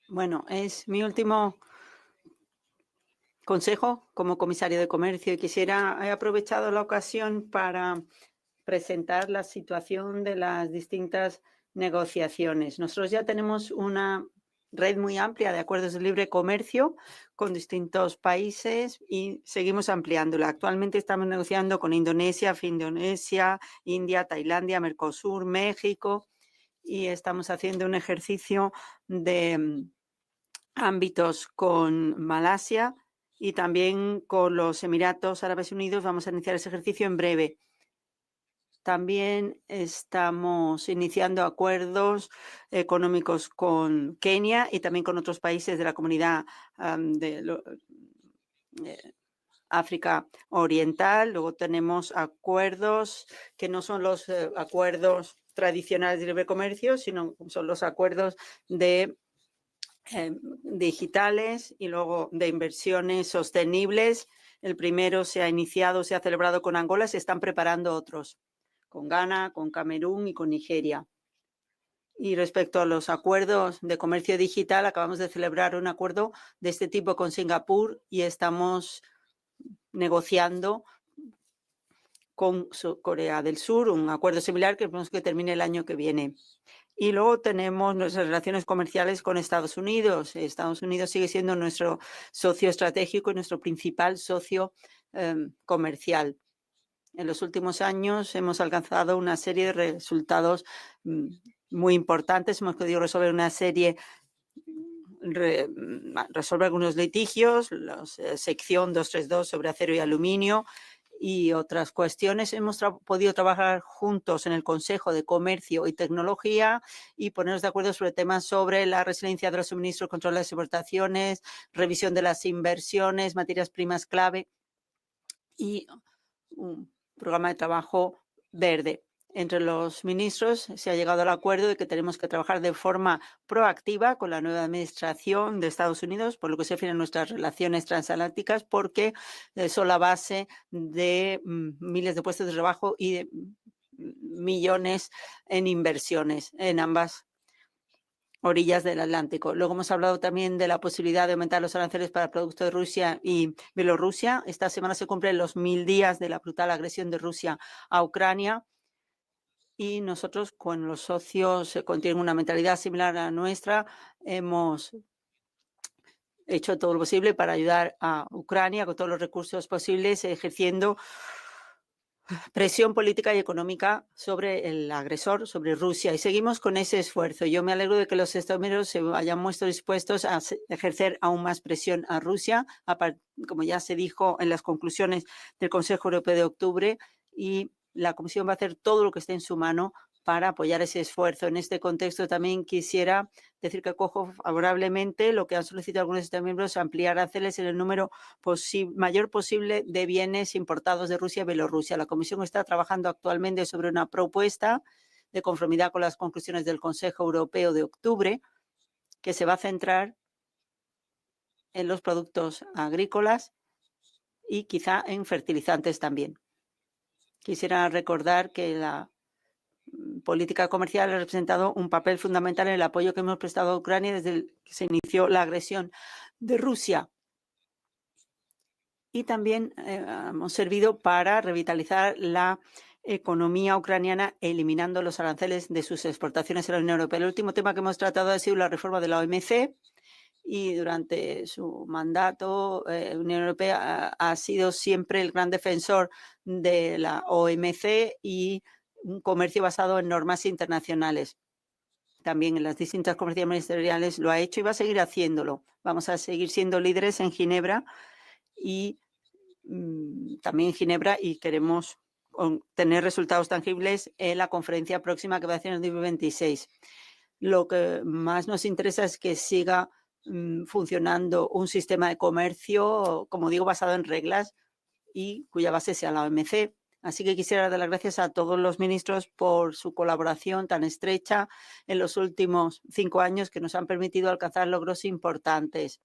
Bueno, es mi último consejo como comisario de Comercio y he aprovechado la ocasión para presentar la situación de las distintas negociaciones. Nosotros ya tenemos una red muy amplia de acuerdos de libre comercio con distintos países y seguimos ampliándola. Actualmente estamos negociando con Indonesia, Indonesia, India, Tailandia, Mercosur, México y estamos haciendo un ejercicio de ámbitos con Malasia y también con los Emiratos Árabes Unidos. Vamos a iniciar ese ejercicio en breve. También estamos iniciando acuerdos económicos con Kenia y también con otros países de la comunidad de África Oriental. Luego tenemos acuerdos que no son los acuerdos tradicionales de libre comercio, sino son los acuerdos de digitales y luego de inversiones sostenibles. El primero se ha iniciado, se ha celebrado con Angola, se están preparando otros, con Ghana, con Camerún y con Nigeria. Y respecto a los acuerdos de comercio digital, acabamos de celebrar un acuerdo de este tipo con Singapur y estamos negociando con Corea del Sur un acuerdo similar que esperamos que termine el año que viene. Y luego tenemos nuestras relaciones comerciales con Estados Unidos. Estados Unidos sigue siendo nuestro socio estratégico y nuestro principal socio comercial. En los últimos años hemos alcanzado una serie de resultados muy importantes. Hemos podido resolver una serie, resolver algunos litigios, la sección 232 sobre acero y aluminio y otras cuestiones. Hemos podido trabajar juntos en el Consejo de Comercio y Tecnología y ponernos de acuerdo sobre temas sobre la resiliencia de los suministros, control de las exportaciones, revisión de las inversiones, materias primas clave y un programa de trabajo verde. Entre los ministros se ha llegado al acuerdo de que tenemos que trabajar de forma proactiva con la nueva administración de Estados Unidos, por lo que se refiere a nuestras relaciones transatlánticas, porque son la base de miles de puestos de trabajo y de millones en inversiones en ambas orillas del Atlántico. Luego hemos hablado también de la posibilidad de aumentar los aranceles para productos de Rusia y Bielorrusia. Esta semana se cumplen los 1000 días de la brutal agresión de Rusia a Ucrania. Y nosotros, con los socios que tienen una mentalidad similar a la nuestra, hemos hecho todo lo posible para ayudar a Ucrania con todos los recursos posibles, ejerciendo presión política y económica sobre el agresor, sobre Rusia. Y seguimos con ese esfuerzo. Yo me alegro de que los Estados Unidos se hayan muestro dispuestos a ejercer aún más presión a Rusia, como ya se dijo en las conclusiones del Consejo Europeo de octubre, y la Comisión va a hacer todo lo que esté en su mano para apoyar ese esfuerzo. En este contexto también quisiera decir que acojo favorablemente lo que han solicitado algunos Estados miembros, ampliar aranceles en el número mayor posible de bienes importados de Rusia y Bielorrusia. La Comisión está trabajando actualmente sobre una propuesta de conformidad con las conclusiones del Consejo Europeo de octubre, que se va a centrar en los productos agrícolas y quizá en fertilizantes también. Quisiera recordar que la política comercial ha representado un papel fundamental en el apoyo que hemos prestado a Ucrania desde que se inició la agresión de Rusia. Y también hemos servido para revitalizar la economía ucraniana, eliminando los aranceles de sus exportaciones a la Unión Europea. El último tema que hemos tratado ha sido la reforma de la OMC. Y durante su mandato, la Unión Europea ha sido siempre el gran defensor de la OMC y un comercio basado en normas internacionales. También en las distintas conferencias ministeriales lo ha hecho y va a seguir haciéndolo. Vamos a seguir siendo líderes en Ginebra y también en Ginebra, y queremos tener resultados tangibles en la conferencia próxima que va a hacer en el 2026. Lo que más nos interesa es que siga funcionando un sistema de comercio, como digo, basado en reglas y cuya base sea la OMC. Así que quisiera dar las gracias a todos los ministros por su colaboración tan estrecha en los últimos 5 años que nos han permitido alcanzar logros importantes.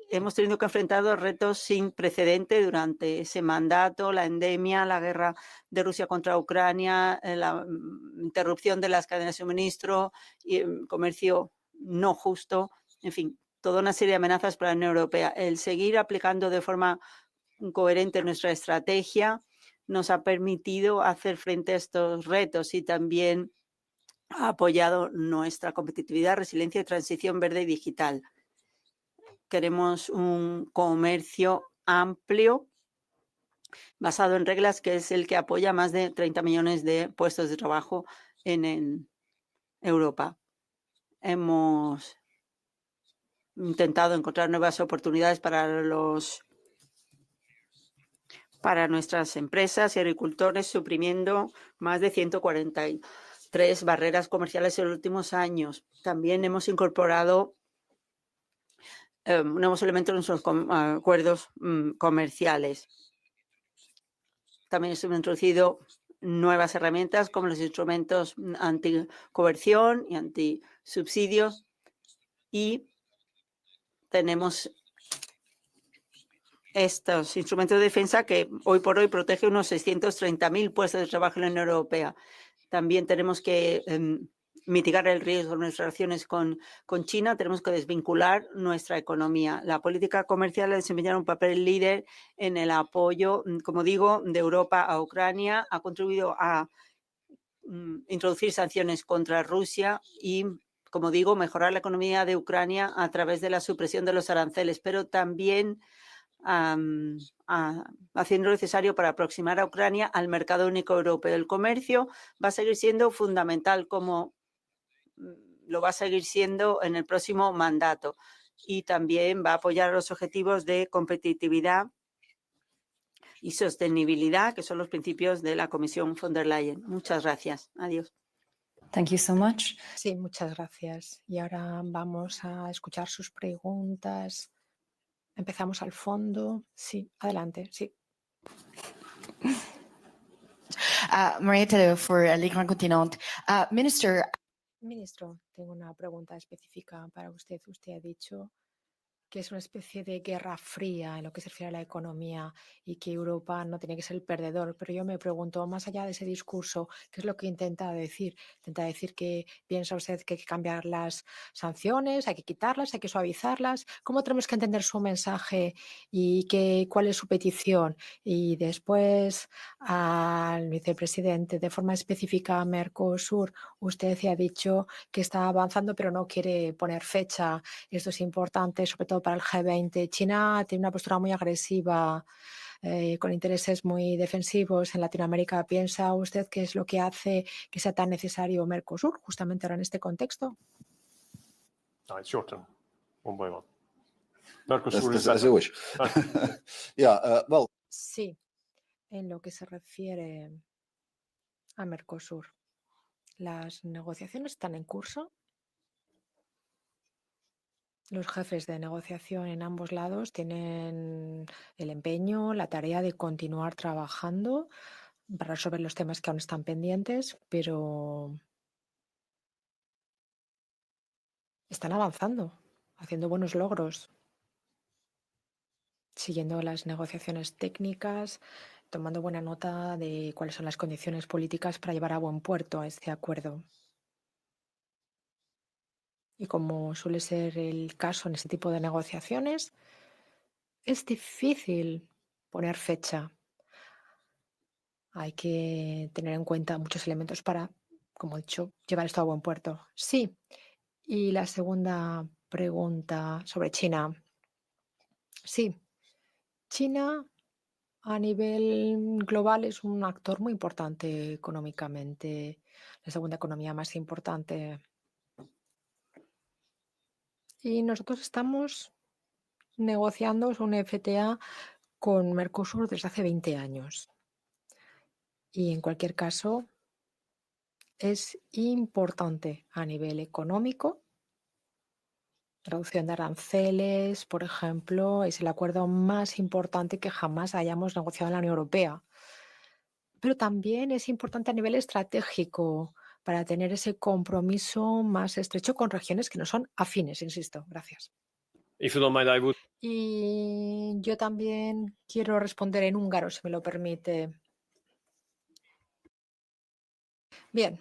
Hemos tenido que enfrentar retos sin precedente durante ese mandato, la endemia, la guerra de Rusia contra Ucrania, la interrupción de las cadenas de suministro, y el comercio no justo, en fin, toda una serie de amenazas para la Unión Europea. El seguir aplicando de forma coherente nuestra estrategia nos ha permitido hacer frente a estos retos y también ha apoyado nuestra competitividad, resiliencia y transición verde y digital. Queremos un comercio amplio basado en reglas, que es el que apoya más de 30 millones de puestos de trabajo en Europa. Hemos intentado encontrar nuevas oportunidades para nuestras empresas y agricultores, suprimiendo más de 143 barreras comerciales en los últimos años. También hemos incorporado nuevos elementos en nuestros acuerdos comerciales. También hemos introducido nuevas herramientas como los instrumentos anticoerción y antisubsidios, y tenemos estos instrumentos de defensa que hoy por hoy protege unos 630.000 puestos de trabajo en la Unión Europea. También tenemos que mitigar el riesgo de nuestras relaciones con China. Tenemos que desvincular nuestra economía. La política comercial ha desempeñado un papel líder en el apoyo, como digo, de Europa a Ucrania. Ha contribuido a introducir sanciones contra Rusia y, como digo, mejorar la economía de Ucrania a través de la supresión de los aranceles, pero también haciendo lo necesario para aproximar a Ucrania al mercado único europeo. El comercio va a seguir siendo fundamental, como lo va a seguir siendo en el próximo mandato, y también va a apoyar los objetivos de competitividad y sostenibilidad, que son los principios de la Comisión von der Leyen. Muchas gracias. Adiós. Thank you so much. Sí, muchas gracias. Y ahora vamos a escuchar sus preguntas. Empezamos al fondo. Sí, adelante, sí. Mariette for Le Grand Continent. Minister. Ministro, tengo una pregunta específica para usted. Usted ha dicho que es una especie de guerra fría en lo que se refiere a la economía y que Europa no tiene que ser el perdedor. Pero yo me pregunto, más allá de ese discurso, ¿qué es lo que intenta decir? ¿Intenta decir que piensa usted que hay que cambiar las sanciones, hay que quitarlas, hay que suavizarlas? ¿Cómo tenemos que entender su mensaje y cuál es su petición? Y después al vicepresidente, de forma específica a Mercosur, usted ha dicho que está avanzando pero no quiere poner fecha. Esto es importante, sobre todo para el G20. China tiene una postura muy agresiva, con intereses muy defensivos en Latinoamérica. ¿Piensa usted qué es lo que hace que sea tan necesario Mercosur, justamente ahora en este contexto? It's your turn. One by one. Mercosur is As you wish. Yeah, well. Sí, en lo que se refiere a Mercosur, las negociaciones están en curso. Los jefes de negociación en ambos lados tienen el empeño, la tarea de continuar trabajando para resolver los temas que aún están pendientes, pero están avanzando, haciendo buenos logros, siguiendo las negociaciones técnicas, tomando buena nota de cuáles son las condiciones políticas para llevar a buen puerto a este acuerdo. Y como suele ser el caso en este tipo de negociaciones, es difícil poner fecha. Hay que tener en cuenta muchos elementos para, como he dicho, llevar esto a buen puerto. Sí. Y la segunda pregunta sobre China. Sí, China a nivel global es un actor muy importante económicamente, la segunda economía más importante. Y nosotros estamos negociando un FTA con Mercosur desde hace 20 años. Y en cualquier caso, es importante a nivel económico. Reducción de aranceles, por ejemplo, es el acuerdo más importante que jamás hayamos negociado en la Unión Europea. Pero también es importante a nivel estratégico para tener ese compromiso más estrecho con regiones que no son afines, insisto. Gracias. If you don't mind, I would. Y yo también quiero responder en húngaro, si me lo permite. Bien.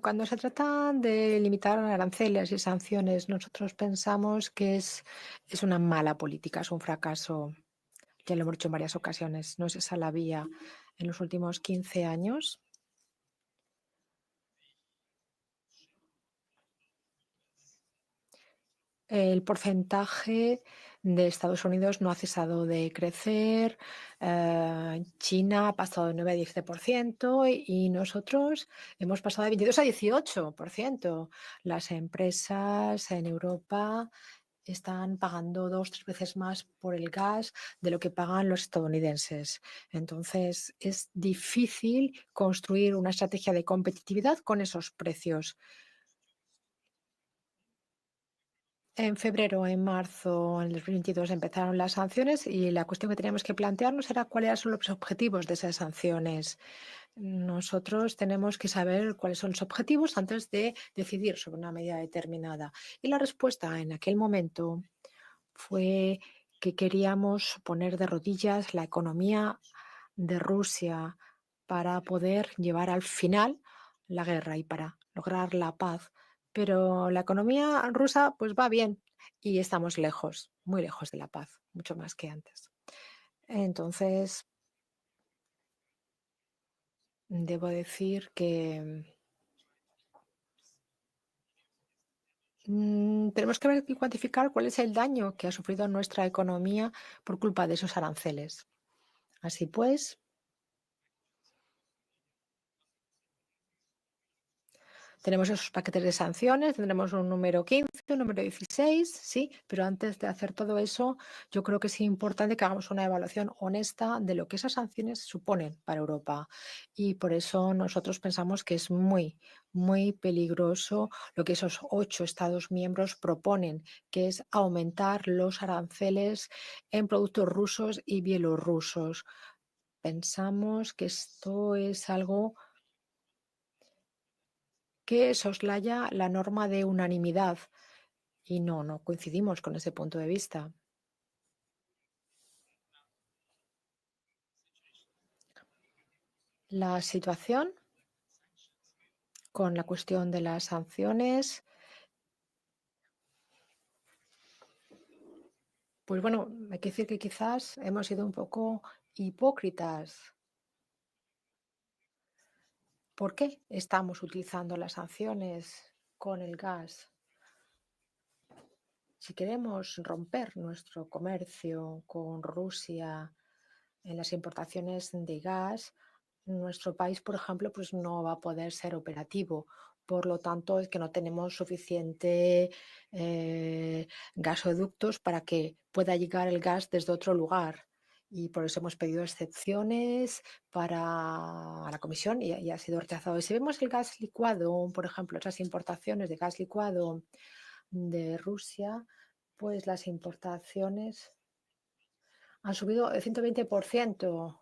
Cuando se trata de limitar aranceles y sanciones, nosotros pensamos que es una mala política, es un fracaso. Ya lo hemos dicho en varias ocasiones, no es esa la vía. En los últimos 15 años, el porcentaje de Estados Unidos no ha cesado de crecer. China ha pasado de 9 a 10% y nosotros hemos pasado de 22 a 18%. Las empresas en Europa están pagando 2 o 3 veces más por el gas de lo que pagan los estadounidenses. Entonces, es difícil construir una estrategia de competitividad con esos precios. En febrero, en marzo, en el 2022 empezaron las sanciones y la cuestión que teníamos que plantearnos era cuáles son los objetivos de esas sanciones. Nosotros tenemos que saber cuáles son los objetivos antes de decidir sobre una medida determinada. Y la respuesta en aquel momento fue que queríamos poner de rodillas la economía de Rusia para poder llevar al final la guerra y para lograr la paz. Pero la economía rusa pues va bien y estamos lejos, muy lejos de la paz, mucho más que antes. Entonces, debo decir que tenemos que ver y cuantificar cuál es el daño que ha sufrido nuestra economía por culpa de esos aranceles. Así pues, tenemos esos paquetes de sanciones, tendremos un número 15, un número 16, sí, pero antes de hacer todo eso, yo creo que es importante que hagamos una evaluación honesta de lo que esas sanciones suponen para Europa. Y por eso nosotros pensamos que es muy, muy peligroso lo que esos 8 Estados miembros proponen, que es aumentar los aranceles en productos rusos y bielorrusos. Pensamos que esto es algo que soslaya la norma de unanimidad y no coincidimos con ese punto de vista. La situación con la cuestión de las sanciones, pues bueno, hay que decir que quizás hemos sido un poco hipócritas. ¿Por qué estamos utilizando las sanciones con el gas? Si queremos romper nuestro comercio con Rusia en las importaciones de gas, nuestro país, por ejemplo, pues no va a poder ser operativo. Por lo tanto, es que no tenemos suficiente gasoductos para que pueda llegar el gas desde otro lugar. Y por eso hemos pedido excepciones para la Comisión y ha sido rechazado. Y si vemos el gas licuado, por ejemplo, esas importaciones de gas licuado de Rusia, pues las importaciones han subido el 120%.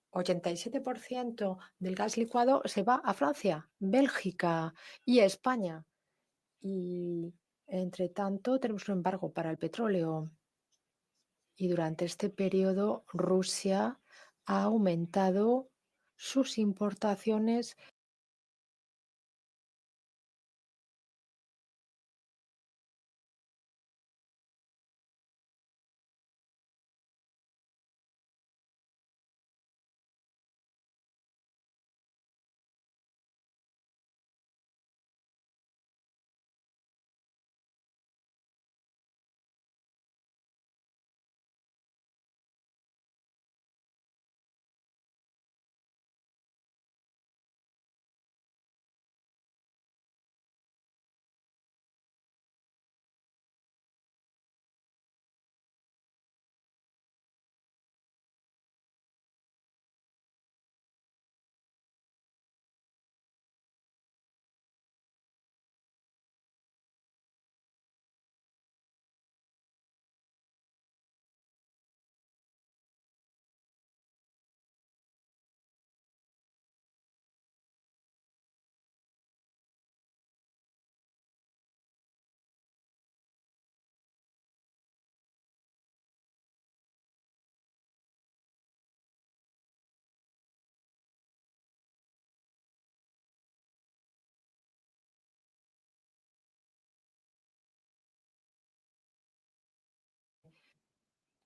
87% del gas licuado se va a Francia, Bélgica y España. Y entre tanto tenemos un embargo para el petróleo. Y durante este periodo Rusia ha aumentado sus importaciones.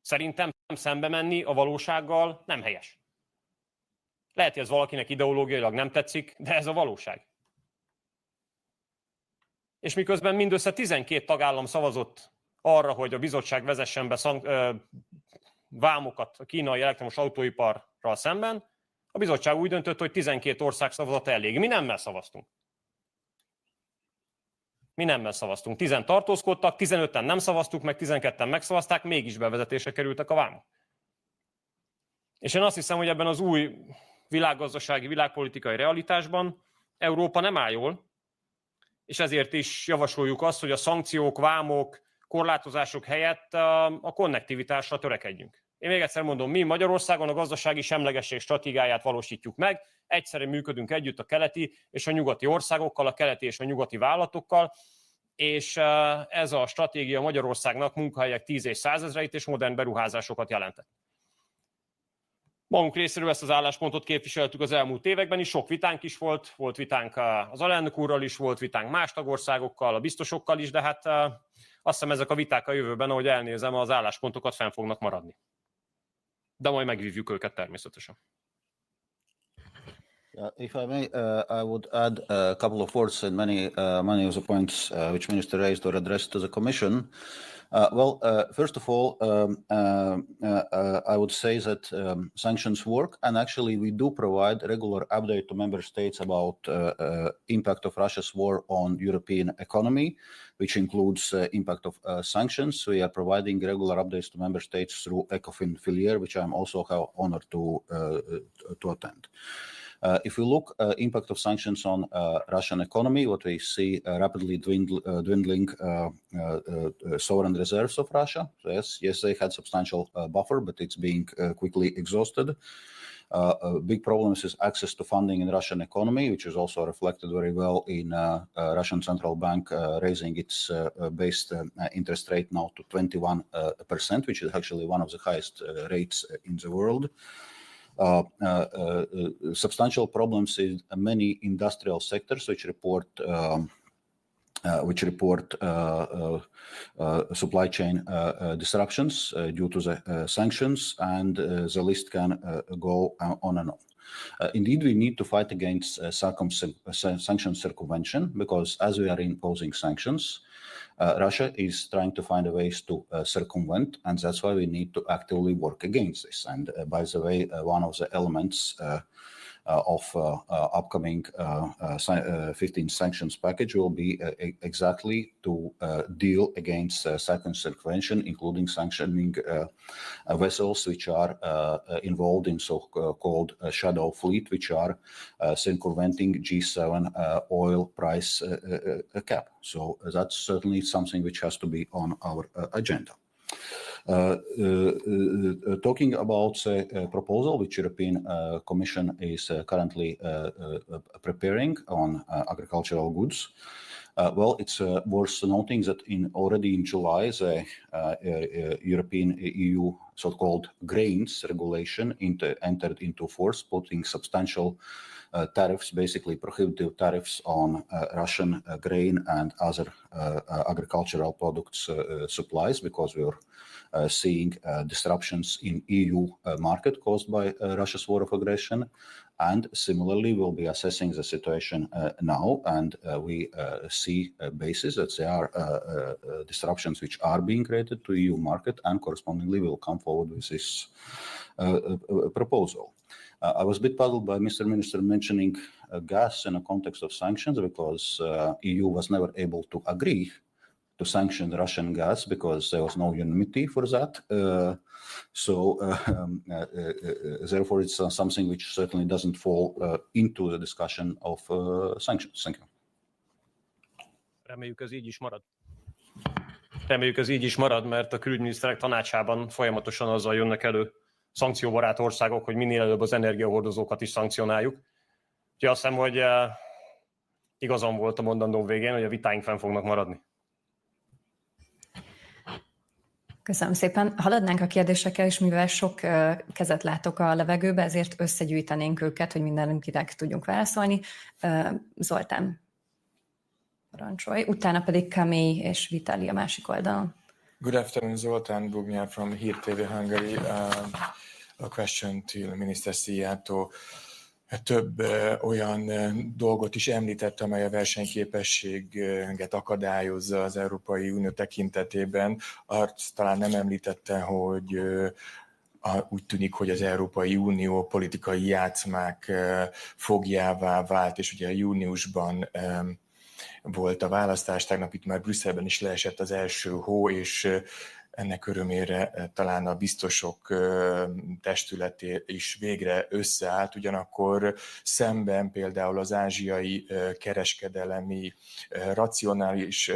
Szerintem szembe menni a valósággal nem helyes. Lehet, hogy ez valakinek ideológiailag nem tetszik, de ez a valóság. És miközben mindössze 12 tagállam szavazott arra, hogy a bizottság vezessen be vámokat a kínai elektromos autóiparral szemben, a bizottság úgy döntött, hogy 12 ország szavazata elég. Mi nemmel szavaztunk. Mi nemmel szavaztunk. 10 tartózkodtak, 15-en nem szavaztuk, meg 12-en megszavazták, mégis bevezetésre kerültek a vámok. És én azt hiszem, hogy ebben az új világgazdasági, világpolitikai realitásban Európa nem áll jól, és ezért is javasoljuk azt, hogy a szankciók, vámok, korlátozások helyett a konnektivitásra törekedjünk. Én még egyszer mondom, mi Magyarországon a gazdasági semlegesség stratégiáját valósítjuk meg, egyszerre működünk együtt a keleti és a nyugati országokkal, a keleti és a nyugati vállalatokkal, és ez a stratégia Magyarországnak munkahelyek 10 és 100 ezreit és modern beruházásokat jelentett. Magunk részéről ezt az álláspontot képviseltük az elmúlt években is, sok vitánk is volt vitánk az alelnök úrral is, volt vitánk más tagországokkal, a biztosokkal is, de hát azt hiszem ezek a viták a jövőben, ahogy elnézem, az álláspontokat fenn fognak maradni. De majd megvívjuk őket természetesen. If I may, I would add a couple of words in many of the points which Minister raised or addressed to the Commission. First of all, I would say that sanctions work, and actually we do provide regular update to member states about impact of Russia's war on European economy, which includes impact of sanctions. We are providing regular updates to member states through ECOFIN Filiere, which I'm also honored to attend. If we look impact of sanctions on Russian economy, what we see rapidly dwindling sovereign reserves of Russia. So yes, they had substantial buffer, but it's being quickly exhausted. Big problems is access to funding in Russian economy, which is also reflected very well in Russian Central Bank raising its base interest rate now to 21%, which is actually one of the highest rates in the world. Substantial problems in many industrial sectors which report supply chain disruptions due to the sanctions, and the list can go on and on. Indeed, we need to fight against sanction circumvention, because as we are imposing sanctions, Russia is trying to find ways to circumvent, and that's why we need to actively work against this. And by the way, one of the elements of upcoming 15 sanctions package will be exactly to deal against sanction circumvention, including sanctioning vessels which are involved in so-called shadow fleet, which are circumventing G7 oil price cap. So that's certainly something which has to be on our agenda. Talking about the proposal which European Commission is currently preparing on agricultural goods, it's worth noting that already in July, the European EU so-called grains regulation entered into force, putting substantial tariffs, basically prohibitive tariffs on Russian grain and other agricultural products supplies, because we are seeing disruptions in EU market caused by Russia's war of aggression. And similarly, we'll be assessing the situation now, and we see basis that there are disruptions which are being created to EU market, and correspondingly will come forward with this proposal. I was a bit puzzled by Mr. Minister mentioning gas in a context of sanctions, because EU was never able to agree to sanction Russian gas because there was no unanimity for that. Therefore, it's something which certainly doesn't fall into the discussion of sanctions. Thank you. Reméljük, ez így is marad. Reméljük, ez így is marad, mert a külügyminiszterek tanácsában folyamatosan azzal jönnek elő szankcióbarát országok, hogy minél előbb az energiahordozókat is szankcionáljuk. Úgyhogy azt hiszem, hogy igazam volt a mondandóm végén, hogy a vitáink fenn fognak maradni. Köszönöm szépen. Haladnánk a kérdésekkel, és mivel sok kezet látok a levegőbe, ezért összegyűjtenénk őket, hogy mindenkinek tudjunk válaszolni. Zoltán, parancsolj. Utána pedig Camille és Vitali a másik oldalon. Good afternoon, Zoltán Bugnyár from Hír TV Hungary. A question to Minister Szijjártó. Több olyan dolgot is említett, amely a versenyképességet akadályozza az Európai Unió tekintetében. Azt talán nem említette, hogy úgy tűnik, hogy az Európai Unió politikai játszmák fogjává vált, és ugye júniusban volt a választás, tegnap itt már Brüsszelben is leesett az első hó, és ennek örömére talán a biztosok testületé is végre összeállt, ugyanakkor szemben például az ázsiai kereskedelemi racionális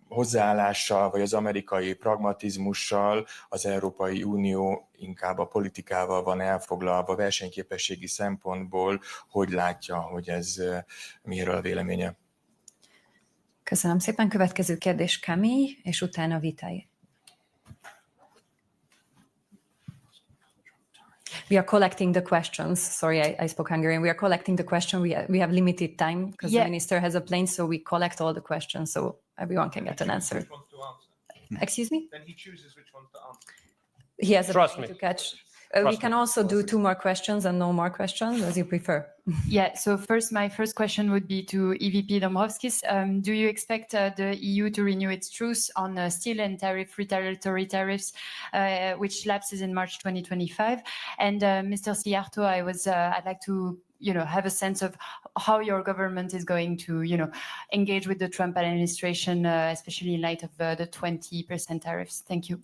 hozzáállással, vagy az amerikai pragmatizmussal az Európai Unió inkább a politikával van elfoglalva versenyképességi szempontból. Hogy látja, hogy ez miről a véleménye? Köszönöm szépen. Következő kérdés Camille, és utána Vitai. We are collecting the questions. Sorry, I spoke Hungarian. We are collecting the question. We have limited time because the minister has a plane, so we collect all the questions so everyone can get an answer. Excuse me? Then he chooses which one to answer. He has a plane to catch. We can also do 2 more questions and no more questions, as you prefer. Yeah, so my first question would be to EVP Dombrovskis. Do you expect the EU to renew its truce on steel and retaliatory tariffs, which lapses in March 2025? And Mr. Sijarto, I'd like to have a sense of how your government is going to, engage with the Trump administration, especially in light of the 20% tariffs. Thank you.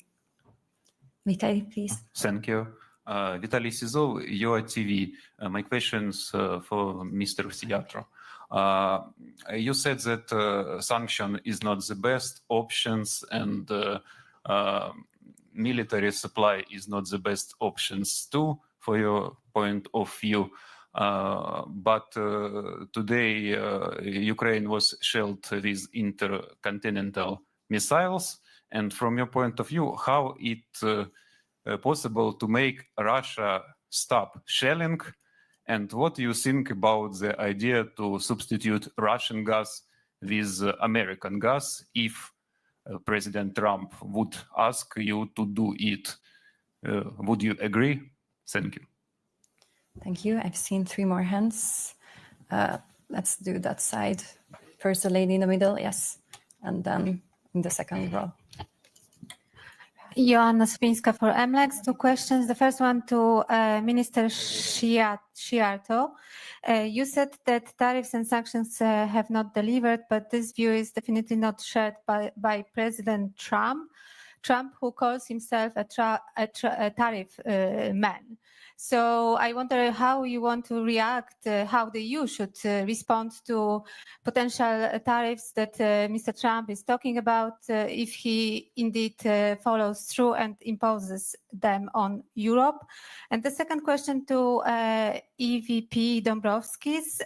Vitaly, please. Thank you. Vitaly Sizov, your TV. My questions for Mr. Sijarto. You said that sanction is not the best options and military supply is not the best options too, for your point of view. But today Ukraine was shelled with intercontinental missiles. And from your point of view, how it possible to make Russia stop shelling? And what do you think about the idea to substitute Russian gas with American gas if President Trump would ask you to do it? Would you agree? Thank you. Thank you. I've seen 3 more hands. Let's do that side. First, the lady in the middle, yes. And then in the second row. Joanna Spinska for MLEX. 2 questions. The first one to Minister Sijarto. You said that tariffs and sanctions have not delivered, but this view is definitely not shared by President Trump, who calls himself a tariff man. So I wonder how you want to react, how the EU should respond to potential tariffs that Mr. Trump is talking about, if he indeed follows through and imposes them on Europe. And the second question to EVP Dombrovskis.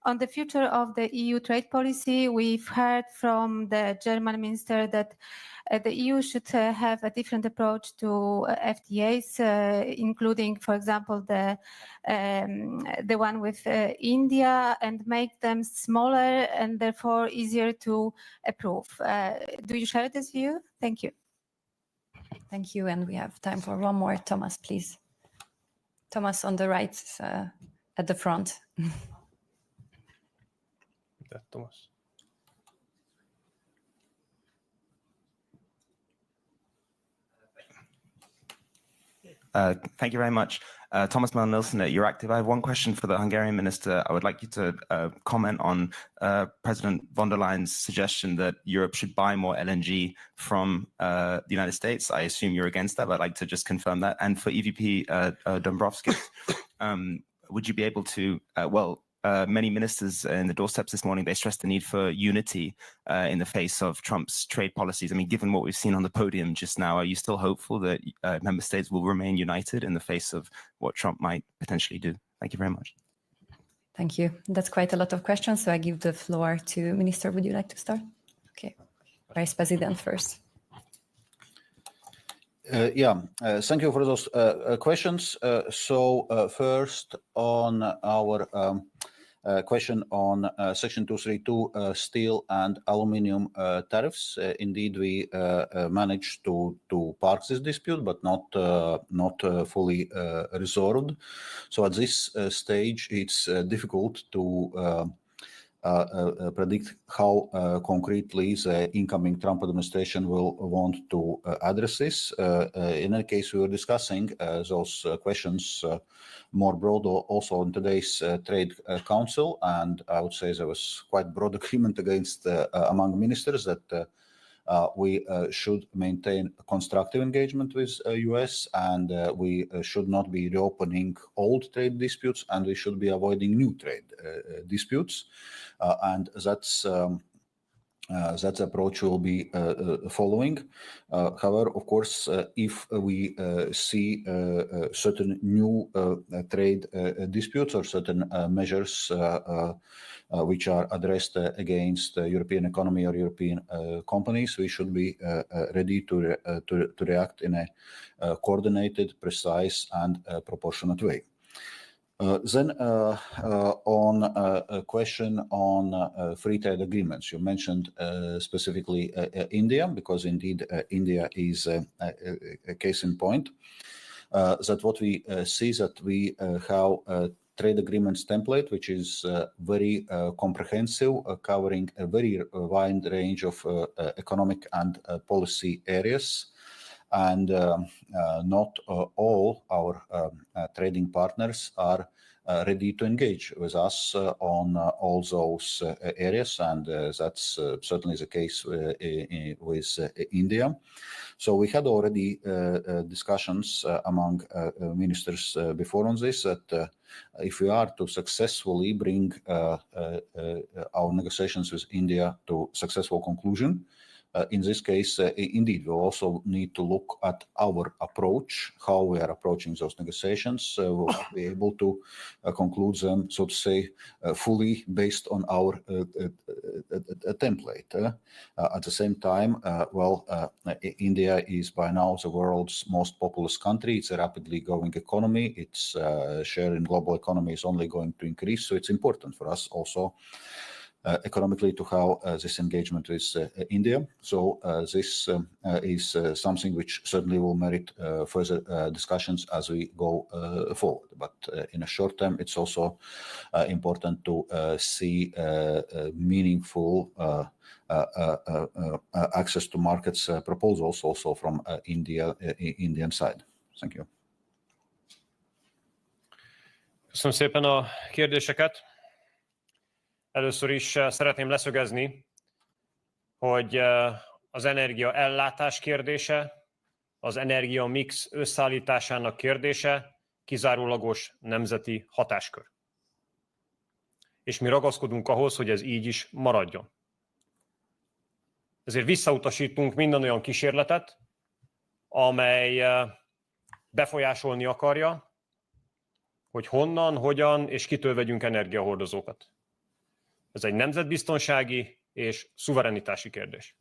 On the future of the EU trade policy, we've heard from the German minister that the EU should have a different approach to FTAs, including, for example, the one with India, and make them smaller and therefore easier to approve. Do you share this view? Thank you. Thank you. And we have time for one more. Thomas, please. Thomas on the right at the front. Thomas. Thank you very much. Thomas Mann-Nielsen at Euractiv. I have one question for the Hungarian minister. I would like you to comment on President von der Leyen's suggestion that Europe should buy more LNG from the United States. I assume you're against that, but I'd like to just confirm that. And for EVP Dombrovskis, would you be able to, many ministers in the doorsteps this morning, they stressed the need for unity in the face of Trump's trade policies. I mean, given what we've seen on the podium just now, are you still hopeful that member states will remain united in the face of what Trump might potentially do? Thank you very much. Thank you. That's quite a lot of questions, so I give the floor to Minister. Would you like to start? Okay. Vice President first. Thank you for those questions. First on our question on Section 232 steel and aluminium tariffs. Indeed, we managed to park this dispute, but not fully resolved. So at this stage, it's difficult to predict how concretely the incoming Trump administration will want to address this. In any case, we were discussing those questions more broad also in today's Trade Council, and I would say there was quite broad agreement among ministers that we should maintain constructive engagement with US, and we should not be reopening old trade disputes, and we should be avoiding new trade disputes. And that approach will be following. However, of course, if we see certain new trade disputes or certain measures which are addressed against the European economy or European companies, we should be ready to react in a coordinated, precise, and proportionate way. Then on a question on free trade agreements, you mentioned specifically India, because indeed India is a case in point. That what we see that we have a trade agreements template, which is very comprehensive, covering a very wide range of economic and policy areas. And not all our trading partners are ready to engage with us on all those areas, and that's certainly the case with India. So we had already discussions among ministers before on this, that if we are to successfully bring our negotiations with India to successful conclusion, in this case, indeed, we also need to look at our approach, how we are approaching those negotiations. We'll be able to conclude them, so to say, fully based on our template. At the same time, India is by now the world's most populous country. It's a rapidly growing economy. Its share in global economy is only going to increase. So it's important for us also economically to have this engagement with India. So this is something which certainly will merit further discussions as we go forward. But in a short term, it's also important to see meaningful access to markets proposals also from Indian side. Thank you. Köszönöm szépen a kérdéseket. Először is szeretném leszögezni, hogy az energia ellátás kérdése, az energia mix összeállításának kérdése kizárólagos nemzeti hatáskör. És mi ragaszkodunk ahhoz, hogy ez így is maradjon. Ezért visszautasítunk minden olyan kísérletet, amely befolyásolni akarja, hogy honnan, hogyan és kitől vegyünk energiahordozókat. Ez egy nemzetbiztonsági és szuverenitási kérdés.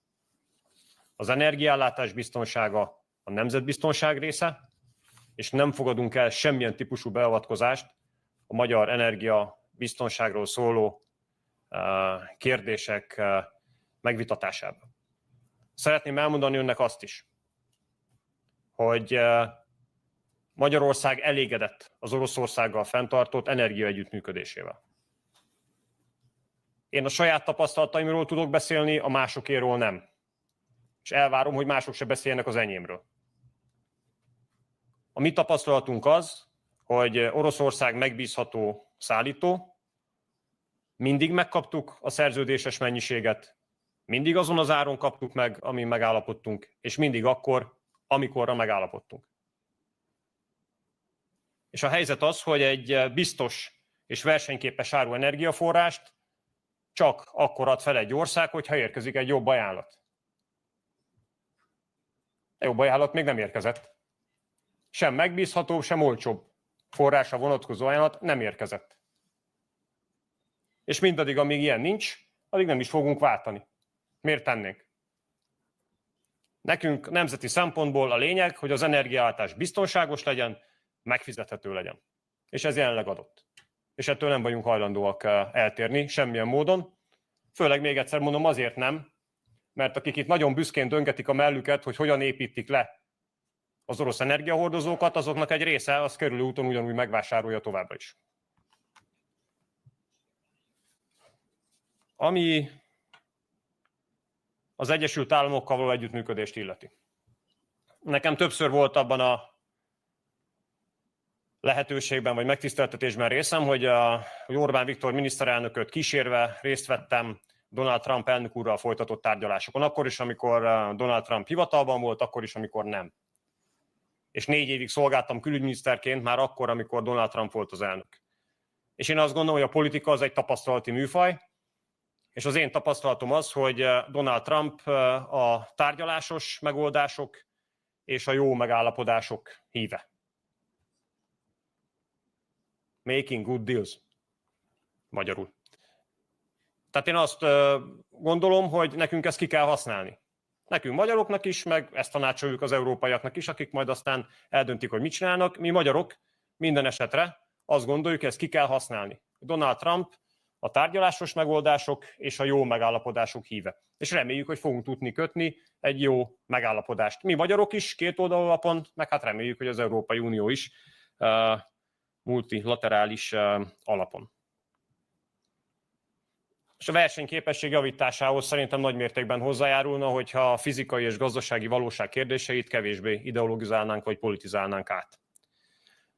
Az energiaellátás biztonsága a nemzetbiztonság része, és nem fogadunk el semmilyen típusú beavatkozást a magyar energiabiztonságról szóló kérdések megvitatásába. Szeretném elmondani önnek azt is, hogy Magyarország elégedett az Oroszországgal fenntartott energiaegyüttműködésével. Én a saját tapasztalataimról tudok beszélni, a másokéről nem. És elvárom, hogy mások se beszéljenek az enyémről. A mi tapasztalatunk az, hogy Oroszország megbízható szállító, mindig megkaptuk a szerződéses mennyiséget, mindig azon az áron kaptuk meg, amin megállapodtunk, és mindig akkor, amikorra megállapodtunk. És a helyzet az, hogy egy biztos és versenyképes áru energiaforrást csak akkor ad fel egy ország, hogyha érkezik egy jobb ajánlat. A jobb ajánlat még nem érkezett. Sem megbízható, sem olcsóbb forrásra vonatkozó ajánlat nem érkezett. És mindaddig, amíg ilyen nincs, addig nem is fogunk váltani. Miért tennénk? Nekünk nemzeti szempontból a lényeg, hogy az energiaellátás biztonságos legyen, megfizethető legyen. És ez jelenleg adott. És ettől nem vagyunk hajlandóak eltérni semmilyen módon. Főleg még egyszer mondom, azért nem, mert akik itt nagyon büszkén döngetik a mellüket, hogy hogyan építik le az orosz energiahordozókat, azoknak egy része az körülő úton ugyanúgy megvásárolja továbbra is. Ami az Egyesült Államokkal való együttműködést illeti. Nekem többször volt abban a lehetőségben vagy megtiszteltetésben részem, hogy Orbán Viktor miniszterelnököt kísérve részt vettem Donald Trump elnök úrral folytatott tárgyalásokon. Akkor is, amikor Donald Trump hivatalban volt, akkor is, amikor nem. És 4 évig szolgáltam külügyminiszterként, már akkor, amikor Donald Trump volt az elnök. És én azt gondolom, hogy a politika az egy tapasztalati műfaj, és az én tapasztalatom az, hogy Donald Trump a tárgyalásos megoldások és a jó megállapodások híve. Making good deals. Magyarul. Tehát én azt gondolom, hogy nekünk ezt ki kell használni. Nekünk magyaroknak is, meg ezt tanácsoljuk az európaiaknak is, akik majd aztán eldöntik, hogy mit csinálnak. Mi magyarok minden esetre azt gondoljuk, hogy ezt ki kell használni. Donald Trump a tárgyalásos megoldások és a jó megállapodások híve. És reméljük, hogy fogunk tudni kötni egy jó megállapodást. Mi magyarok is kétoldalú alapon, meg hát reméljük, hogy az Európai Unió is multilaterális alapon. És a versenyképesség javításához szerintem nagy mértékben hozzájárulna, hogyha a fizikai és gazdasági valóság kérdéseit kevésbé ideologizálnánk vagy politizálnánk át.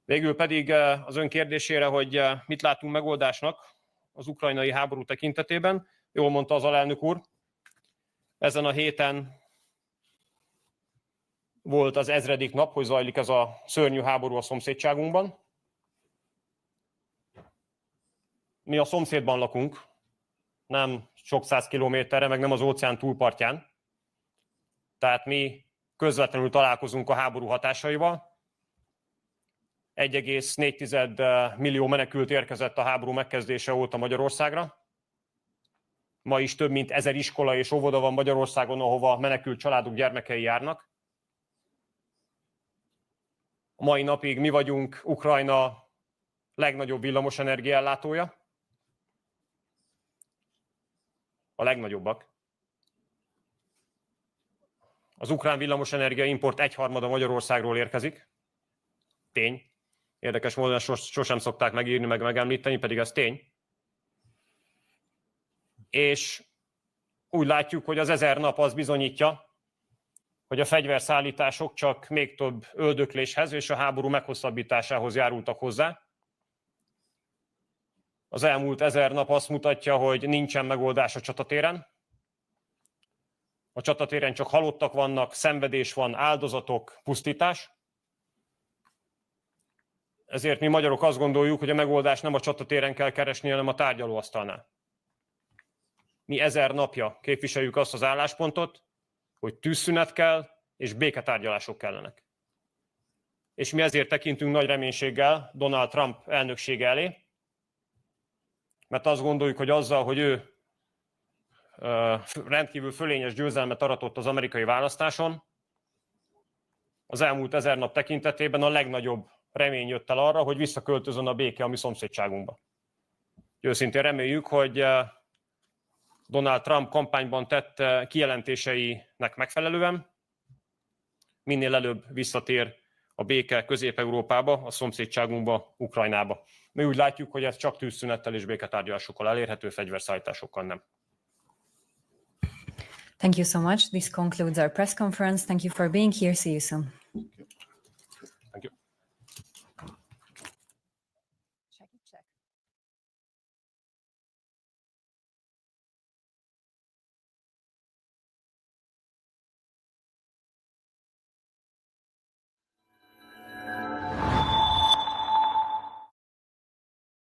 Végül pedig az ön kérdésére, hogy mit látunk megoldásnak az ukrajnai háború tekintetében, jól mondta az alelnök úr, ezen a héten volt az 1000. nap, hogy zajlik ez a szörnyű háború a szomszédságunkban. Mi a szomszédban lakunk, nem sok száz kilométerre, meg nem az óceán túlpartján. Tehát mi közvetlenül találkozunk a háború hatásaival. 1,4 millió menekült érkezett a háború megkezdése óta Magyarországra. Ma is több mint 1000 iskola és óvoda van Magyarországon, ahova menekült családok gyermekei járnak. A mai napig mi vagyunk Ukrajna legnagyobb villamosenergia ellátója. A legnagyobbak. Az ukrán villamosenergia import 1/3 Magyarországról érkezik. Tény. Érdekes módon sosem szokták megírni, meg megemlíteni, pedig ez tény. És úgy látjuk, hogy az 1000 nap az bizonyítja, hogy a fegyverszállítások csak még több öldökléshez és a háború meghosszabbításához járultak hozzá. Az elmúlt 1000 nap azt mutatja, hogy nincsen megoldás a csatatéren. A csatatéren csak halottak vannak, szenvedés van, áldozatok, pusztítás. Ezért mi magyarok azt gondoljuk, hogy a megoldást nem a csatatéren kell keresni, hanem a tárgyalóasztalnál. Mi 1000 napja képviseljük azt az álláspontot, hogy tűzszünet kell és béketárgyalások kellenek. És mi ezért tekintünk nagy reménységgel Donald Trump elnöksége elé, mert azt gondoljuk, hogy azzal, hogy ő rendkívül fölényes győzelmet aratott az amerikai választáson, az elmúlt 1000 nap tekintetében a legnagyobb remény jött el arra, hogy visszaköltözön a béke a mi szomszédságunkba. Őszintén reméljük, hogy Donald Trump kampányban tett kijelentéseinek megfelelően minél előbb visszatér a béke Közép-Európába, a szomszédságunkba, Ukrajnába. Mi úgy látjuk, hogy ez csak tűzszünettel és béketárgyalásokkal elérhető, fegyverszállításokkal nem. Thank you so much. This concludes our press conference. Thank you for being here. See you soon.